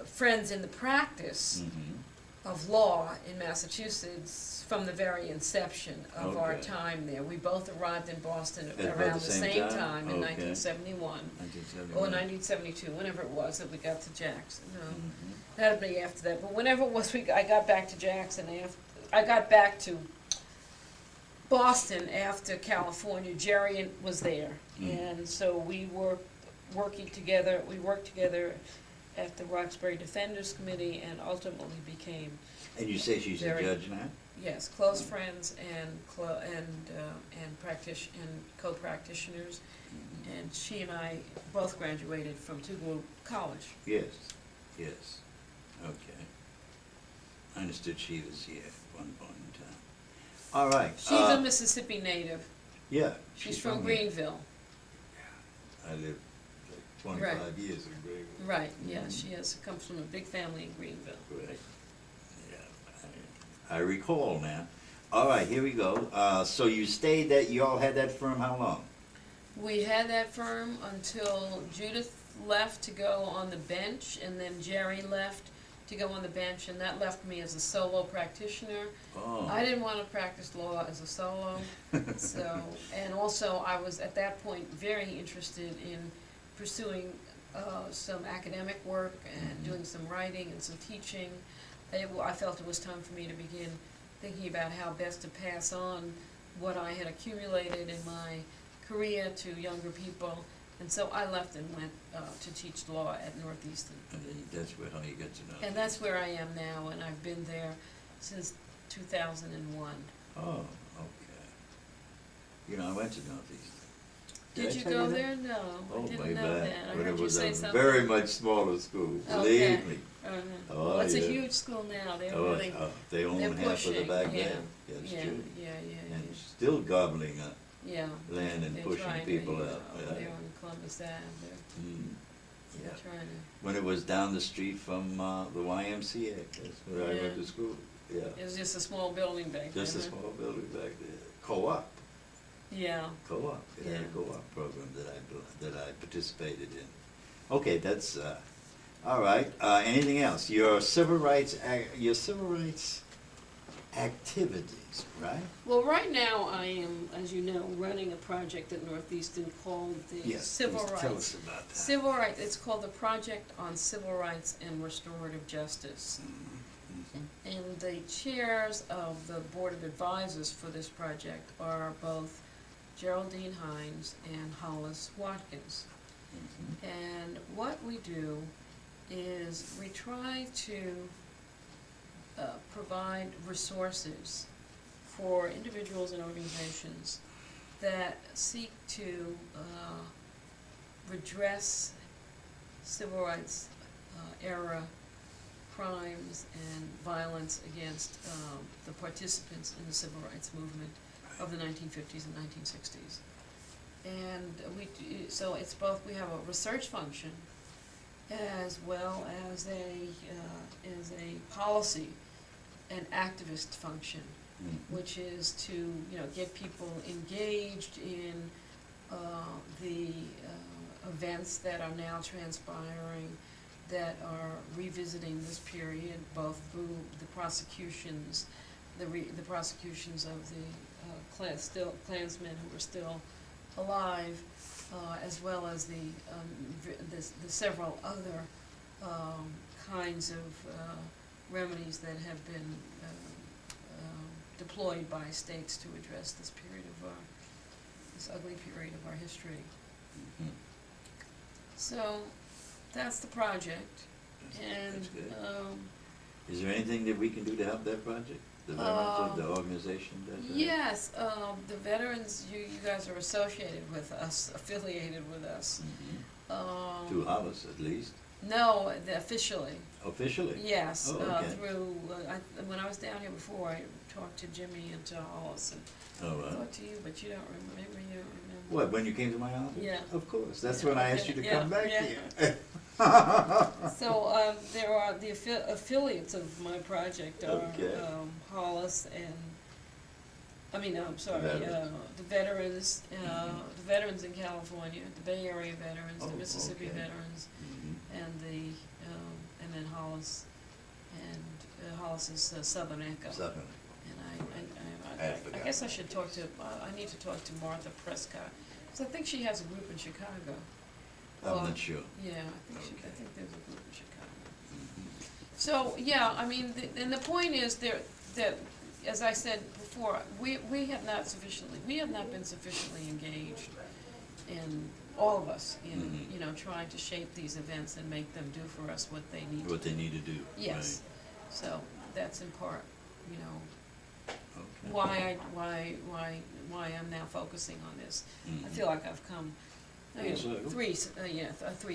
friends in the practice Mhm. of law in Massachusetts from the very inception of our Okay. time there. We both arrived in Boston At about around the the same same time? time in Okay. 1971. 1971. Or 1972, whenever it was that we got to Jackson. No, Mhm. that'd be after that. But whenever it was, I got back to Jackson I got back to Boston after California. Jerry was there, Mm. and so we were working together. We worked together at the Roxbury Defenders Committee, and ultimately became, And you say she's a Very- judge now? yes, close friends and co-practitioners. Mhm. And she and I both graduated from Tougaloo College. Yes, yes, okay. I understood she was here at one point in time. All right. She's a Mississippi native. Yeah. She's from here. Greenville. I lived like 25 years in Greenville. Right, yeah, Mhm. comes from a big family in Greenville. Right. Yeah, I recall now. All right, here we go. So you stayed you all had that firm how long? We had that firm until Judith left to go on the bench, and then Jerry left to go on the bench, and that left me as a solo practitioner. Oh. I didn't want to practice law as a solo, so, and also I was at that point very interested in pursuing some academic work and doing some writing and some teaching. I felt it was time for me to begin thinking about how best to pass on what I had accumulated in my career to younger people, and so I left and went to teach law at Northeastern. And then that's where, how you get to know. And that's where I am now, and I've been there since 2001. Oh, okay. You know, I went to Northeastern. Did I you tell go that? there? No, I Oh, didn't way know back, that. I when heard it you was say a something. very much smaller school, Okay. believe me. Oh, Well, it's a yeah. huge school now. They're Oh, really, they own they're half of the pushing, back yeah, then. That's yeah, true. yeah, And still gobbling up yeah. land and They're pushing trying people to, out. Yeah. they're on Columbus Ave. Mm, They're yeah. trying to. When it was down the street from the YMCA, that's where I Yeah. went to school. Yeah, It was just a small building back then. just a huh? small building back there. Co-op. Yeah. Co-op. It had a Yeah. co-op program that I participated in. Okay, that's all right. Anything else? Your civil rights activities, right? Well, right now I am, as you know, running a project at Northeastern called the Civil please Rights. tell us about that. Civil Rights. It's called the Project on Civil Rights and Restorative Justice. Mhm. And the chairs of the Board of Advisors for this project are both Geraldine Hines and Hollis Watkins. Mhm. And what we do is we try to provide resources for individuals and organizations that seek to redress civil rights era crimes and violence against the participants in the civil rights movement of the 1950s and 1960s. And so it's both, we have a research function as well as a policy and activist function, Mhm. which is to, get people engaged in the events that are now transpiring, that are revisiting this period, both through the prosecutions, the prosecutions of the Klansmen who were still alive, as well as the several other kinds of remedies that have been deployed by states to address this ugly period of our history. Mhm. So that's the project, and That's good. Is there anything that we can do to help that project? The the organization that? yes, the veterans, you guys are associated with us, affiliated with us. Mhm. To Hollis, at least. No, officially. Officially? Yes, Oh, okay. through, when I was down here before, I talked to Jimmy and to Hollis, and Oh, I right. talked to you, but you don't remember, maybe you don't remember. What, when you came to my office? Yeah. Of course, that's Yeah, when I okay, asked you to yeah, come back yeah. here. So, there are the affiliates of my project are, Okay. Hollis and, I'm sorry, Veterans. the veterans in California, the Bay Area veterans, Oh, the Mississippi okay. veterans, Mhm. and then Hollis, and Hollis is Southern Echo. Southern. And I forgot guess I about should talk to, I need to talk to Martha Prescott, because I think she has a group in Chicago. I'm Well, not sure. Yeah, I think Okay. there's a group in Chicago. Mhm. So, yeah, and the point is that, as I said before, we have not been sufficiently engaged in, all of us, in, Mhm. trying to shape these events and make them do for us what they need to do. What they need to do. Yes, so that's in part, Right. Okay. why I'm now focusing on this. I Mhm. feel like I've come, Full circle.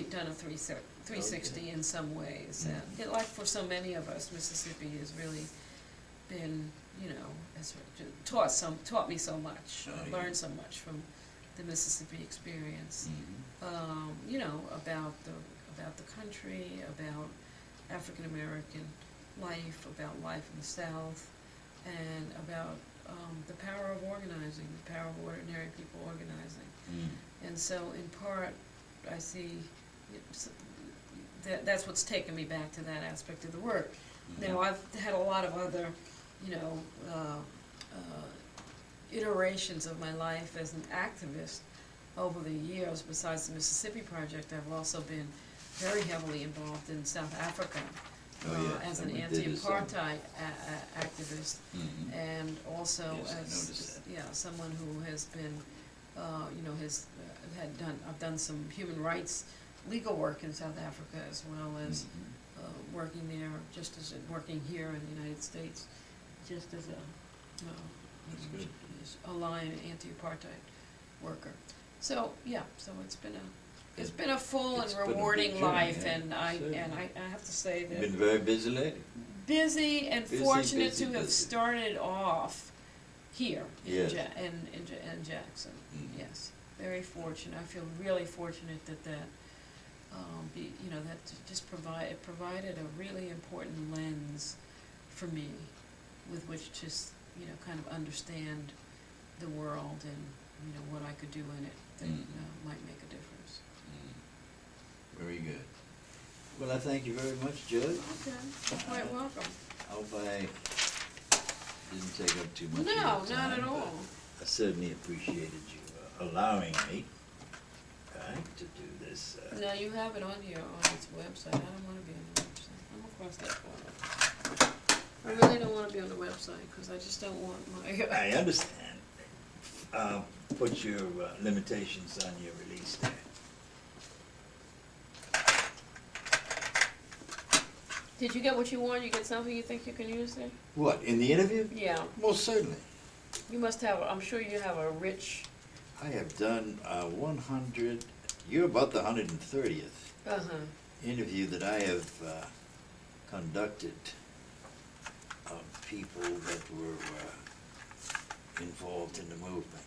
done a 360 in some ways. Like for so many of us, Mississippi has really been, has taught me so much. Oh, I yeah. learned so much from the Mississippi experience. Mhm. About the country, about African American life, about life in the South, and about the power of organizing, the power of ordinary people organizing. Mhm. And so in part, I see that's what's taken me back to that aspect of the work. Mhm. Now, I've had a lot of other, you know, iterations of my life as an activist over the years. Besides the Mississippi Project, I've also been very heavily involved in South Africa Oh, yes, as and an we did the same. anti-apartheid activist, Mhm. and also Yes, I as noticed that. someone who has been, you know, I've done some human rights legal work in South Africa, as well as Mhm. working there, just as working here in the United States, just as a That's good. a line anti-apartheid worker. So yeah, so it's been a full It's and been a big rewarding journey, life, yeah, and I certainly. have to say You've that been a very busy lady. busy and Busy, fortunate busy, to have busy. started off here in Yes. in Jackson. Mhm. Yes, very fortunate. I feel really fortunate that you know, that it provided a really important lens for me with which to you know, kind of understand the world and, you know, what I could do in it that might make a difference. Mm. Very good. Well, I thank you very much, Judge. Okay, you're quite welcome. I hope I didn't take up too much of No, your not time, at but all. I certainly appreciated you allowing me to do this. No, you have it on here on its website. I don't wanna be on the website. I'm across that corner. I really don't wanna be on the website, cause I just don't want my. I understand. Put your limitations on your release there. Did you get what you want? You get something you think you can use there? What, in the interview? Yeah, Most certainly. you must have, I'm sure you have a rich, I have done 100, you're about the 130th interview that I have conducted of people that were involved in the movement.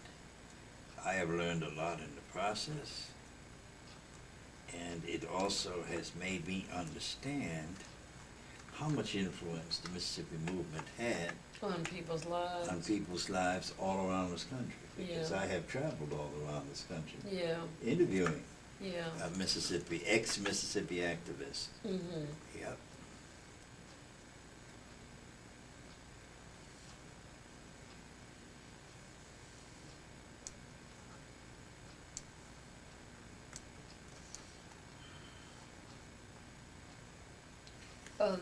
I have learned a lot in the process, and it also has made me understand how much influence the Mississippi movement had on people's lives. on people's lives all around this country. Because Yeah. I have traveled all around this country Yeah, interviewing yeah. Mississippi, ex-Mississippi activists. Mm-hmm. Yep.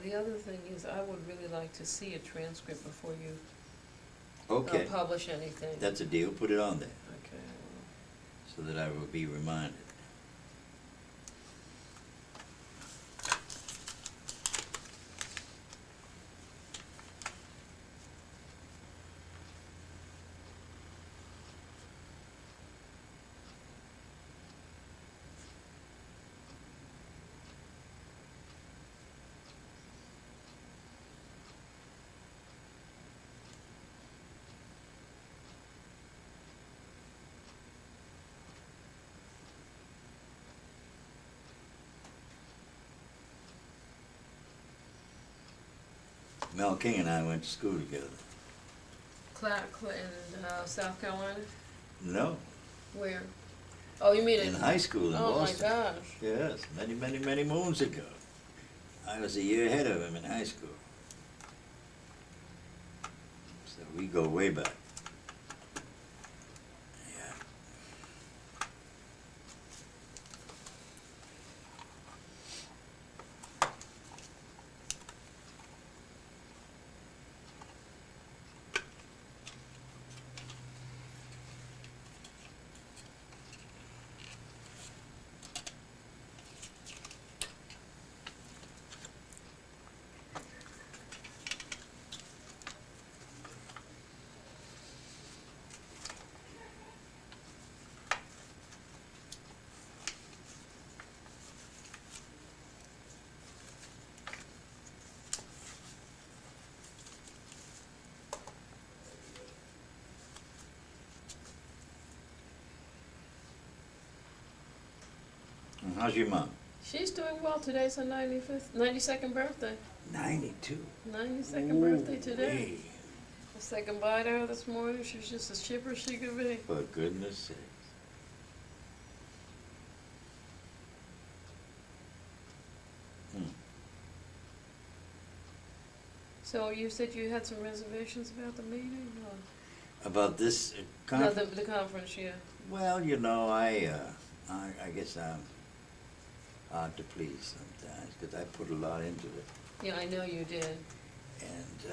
The other thing is, I would really like to see a transcript before you Okay, publish anything. that's a deal. Put it on there Okay. so that I will be reminded. Mel King and I went to school together. In South Carolina? No, Where? Oh, you mean in high school in Oh my Boston. gosh. Yes, many, many, many moons ago. I was a year ahead of him in high school. So we go way back. Yeah. And how's your mom? She's doing well. Today's her 92nd birthday. 92. 92nd birthday today. Ooh-wee. I said goodbye to her this morning. She was just as chipper as she could be. For goodness sake. So you said you had some reservations about the meeting? About this No, conference? the conference, yeah. Well, I guess I'm hard to please sometimes, because I put a lot into it. Yeah, I know you did. And I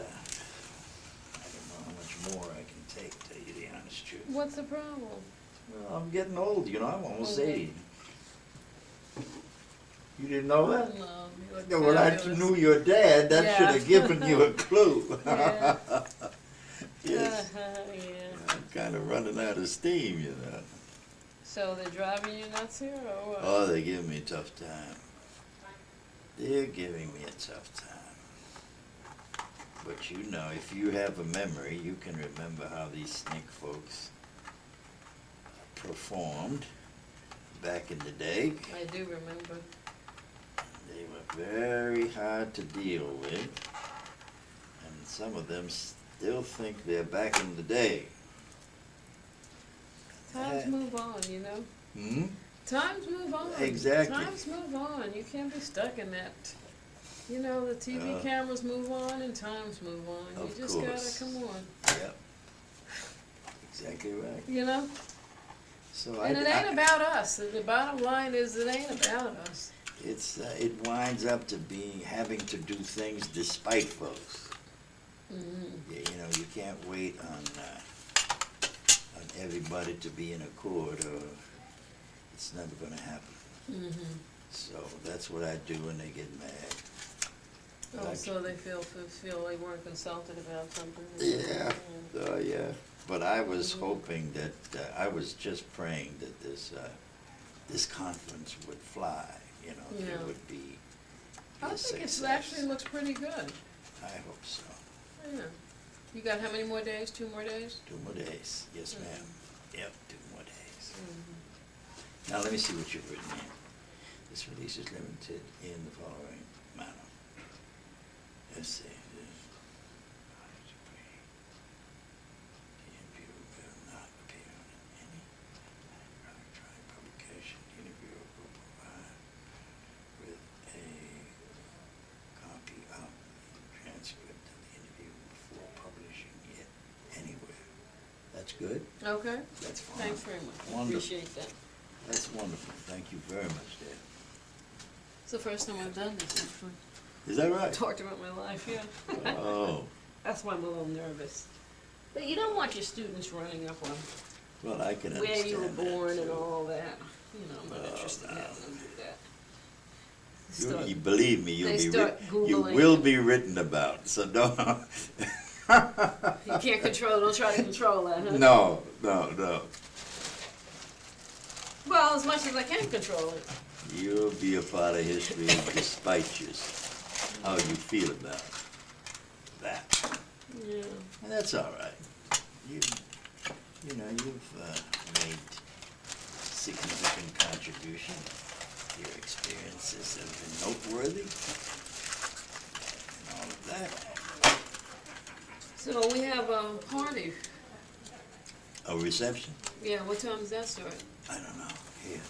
don't know how much more I can take, to tell you the honest truth. What's the problem? Well, I'm getting old, I'm almost Mhm. 80. You didn't know that? No, you look No, well, I fabulous. knew your dad, that Yeah. should have given you a clue. Yeah. Yes, Yeah. I'm kind of running out of steam, So they're driving you nuts here, or what? Oh, they're giving me a tough time. They're giving me a tough time. But if you have a memory, you can remember how these snake folks performed back in the day. I do remember. They were very hard to deal with, and some of them still think they're back in the day. Times move on, Hmm? Times move on. Exactly. Times move on. You can't be stuck in that. The TV cameras move on and times move on. Of You just course. gotta, come on. Yep. Exactly right. So And it ain't about us. The bottom line is, it ain't about us. it winds up to having to do things despite folks. Mm-hmm. You can't wait on everybody to be in accord, or it's never gonna happen. Mm-hmm. So that's what I do when they get mad. But Oh, I so they feel they weren't consulted about something? Yeah, yeah. But I was hoping that, I was just praying that this conference would fly, Yeah. It would be I a think success. it actually looks pretty good. I hope so. Yeah. You got how many more days? 2 more days? 2 more days, yes ma'am. Yep, 2 more days. Mm-hmm. Now let me see what you've written here. This release is limited in the following manner. Let's see. The interview will not appear in any electronic publication. The interviewer will provide with a copy of the transcript of the interview before publishing it anywhere. That's good? Okay. That's fine. Thanks very much. I Wonderful. appreciate that. That's wonderful. Thank you very much, Dad. It's the first time I've done this, actually. Is that right? Talked about my life, yeah. Oh, That's why I'm a little nervous. But you don't want your students running up on well, I can where understand you were that, born and too. all that. I'm not Oh, interested in no. having them do that. You believe me, they start you Googling will it. be written about, so don't. You can't control, don't try to control that, huh? No, no, no. Well, as much as I can control it. You'll be a part of history despite just how you feel about that. Yeah. And that's all right. You've made significant contribution. Your experiences have been noteworthy and all of that. So we have a party. A reception? Yeah, what time does that start? I don't know. Here.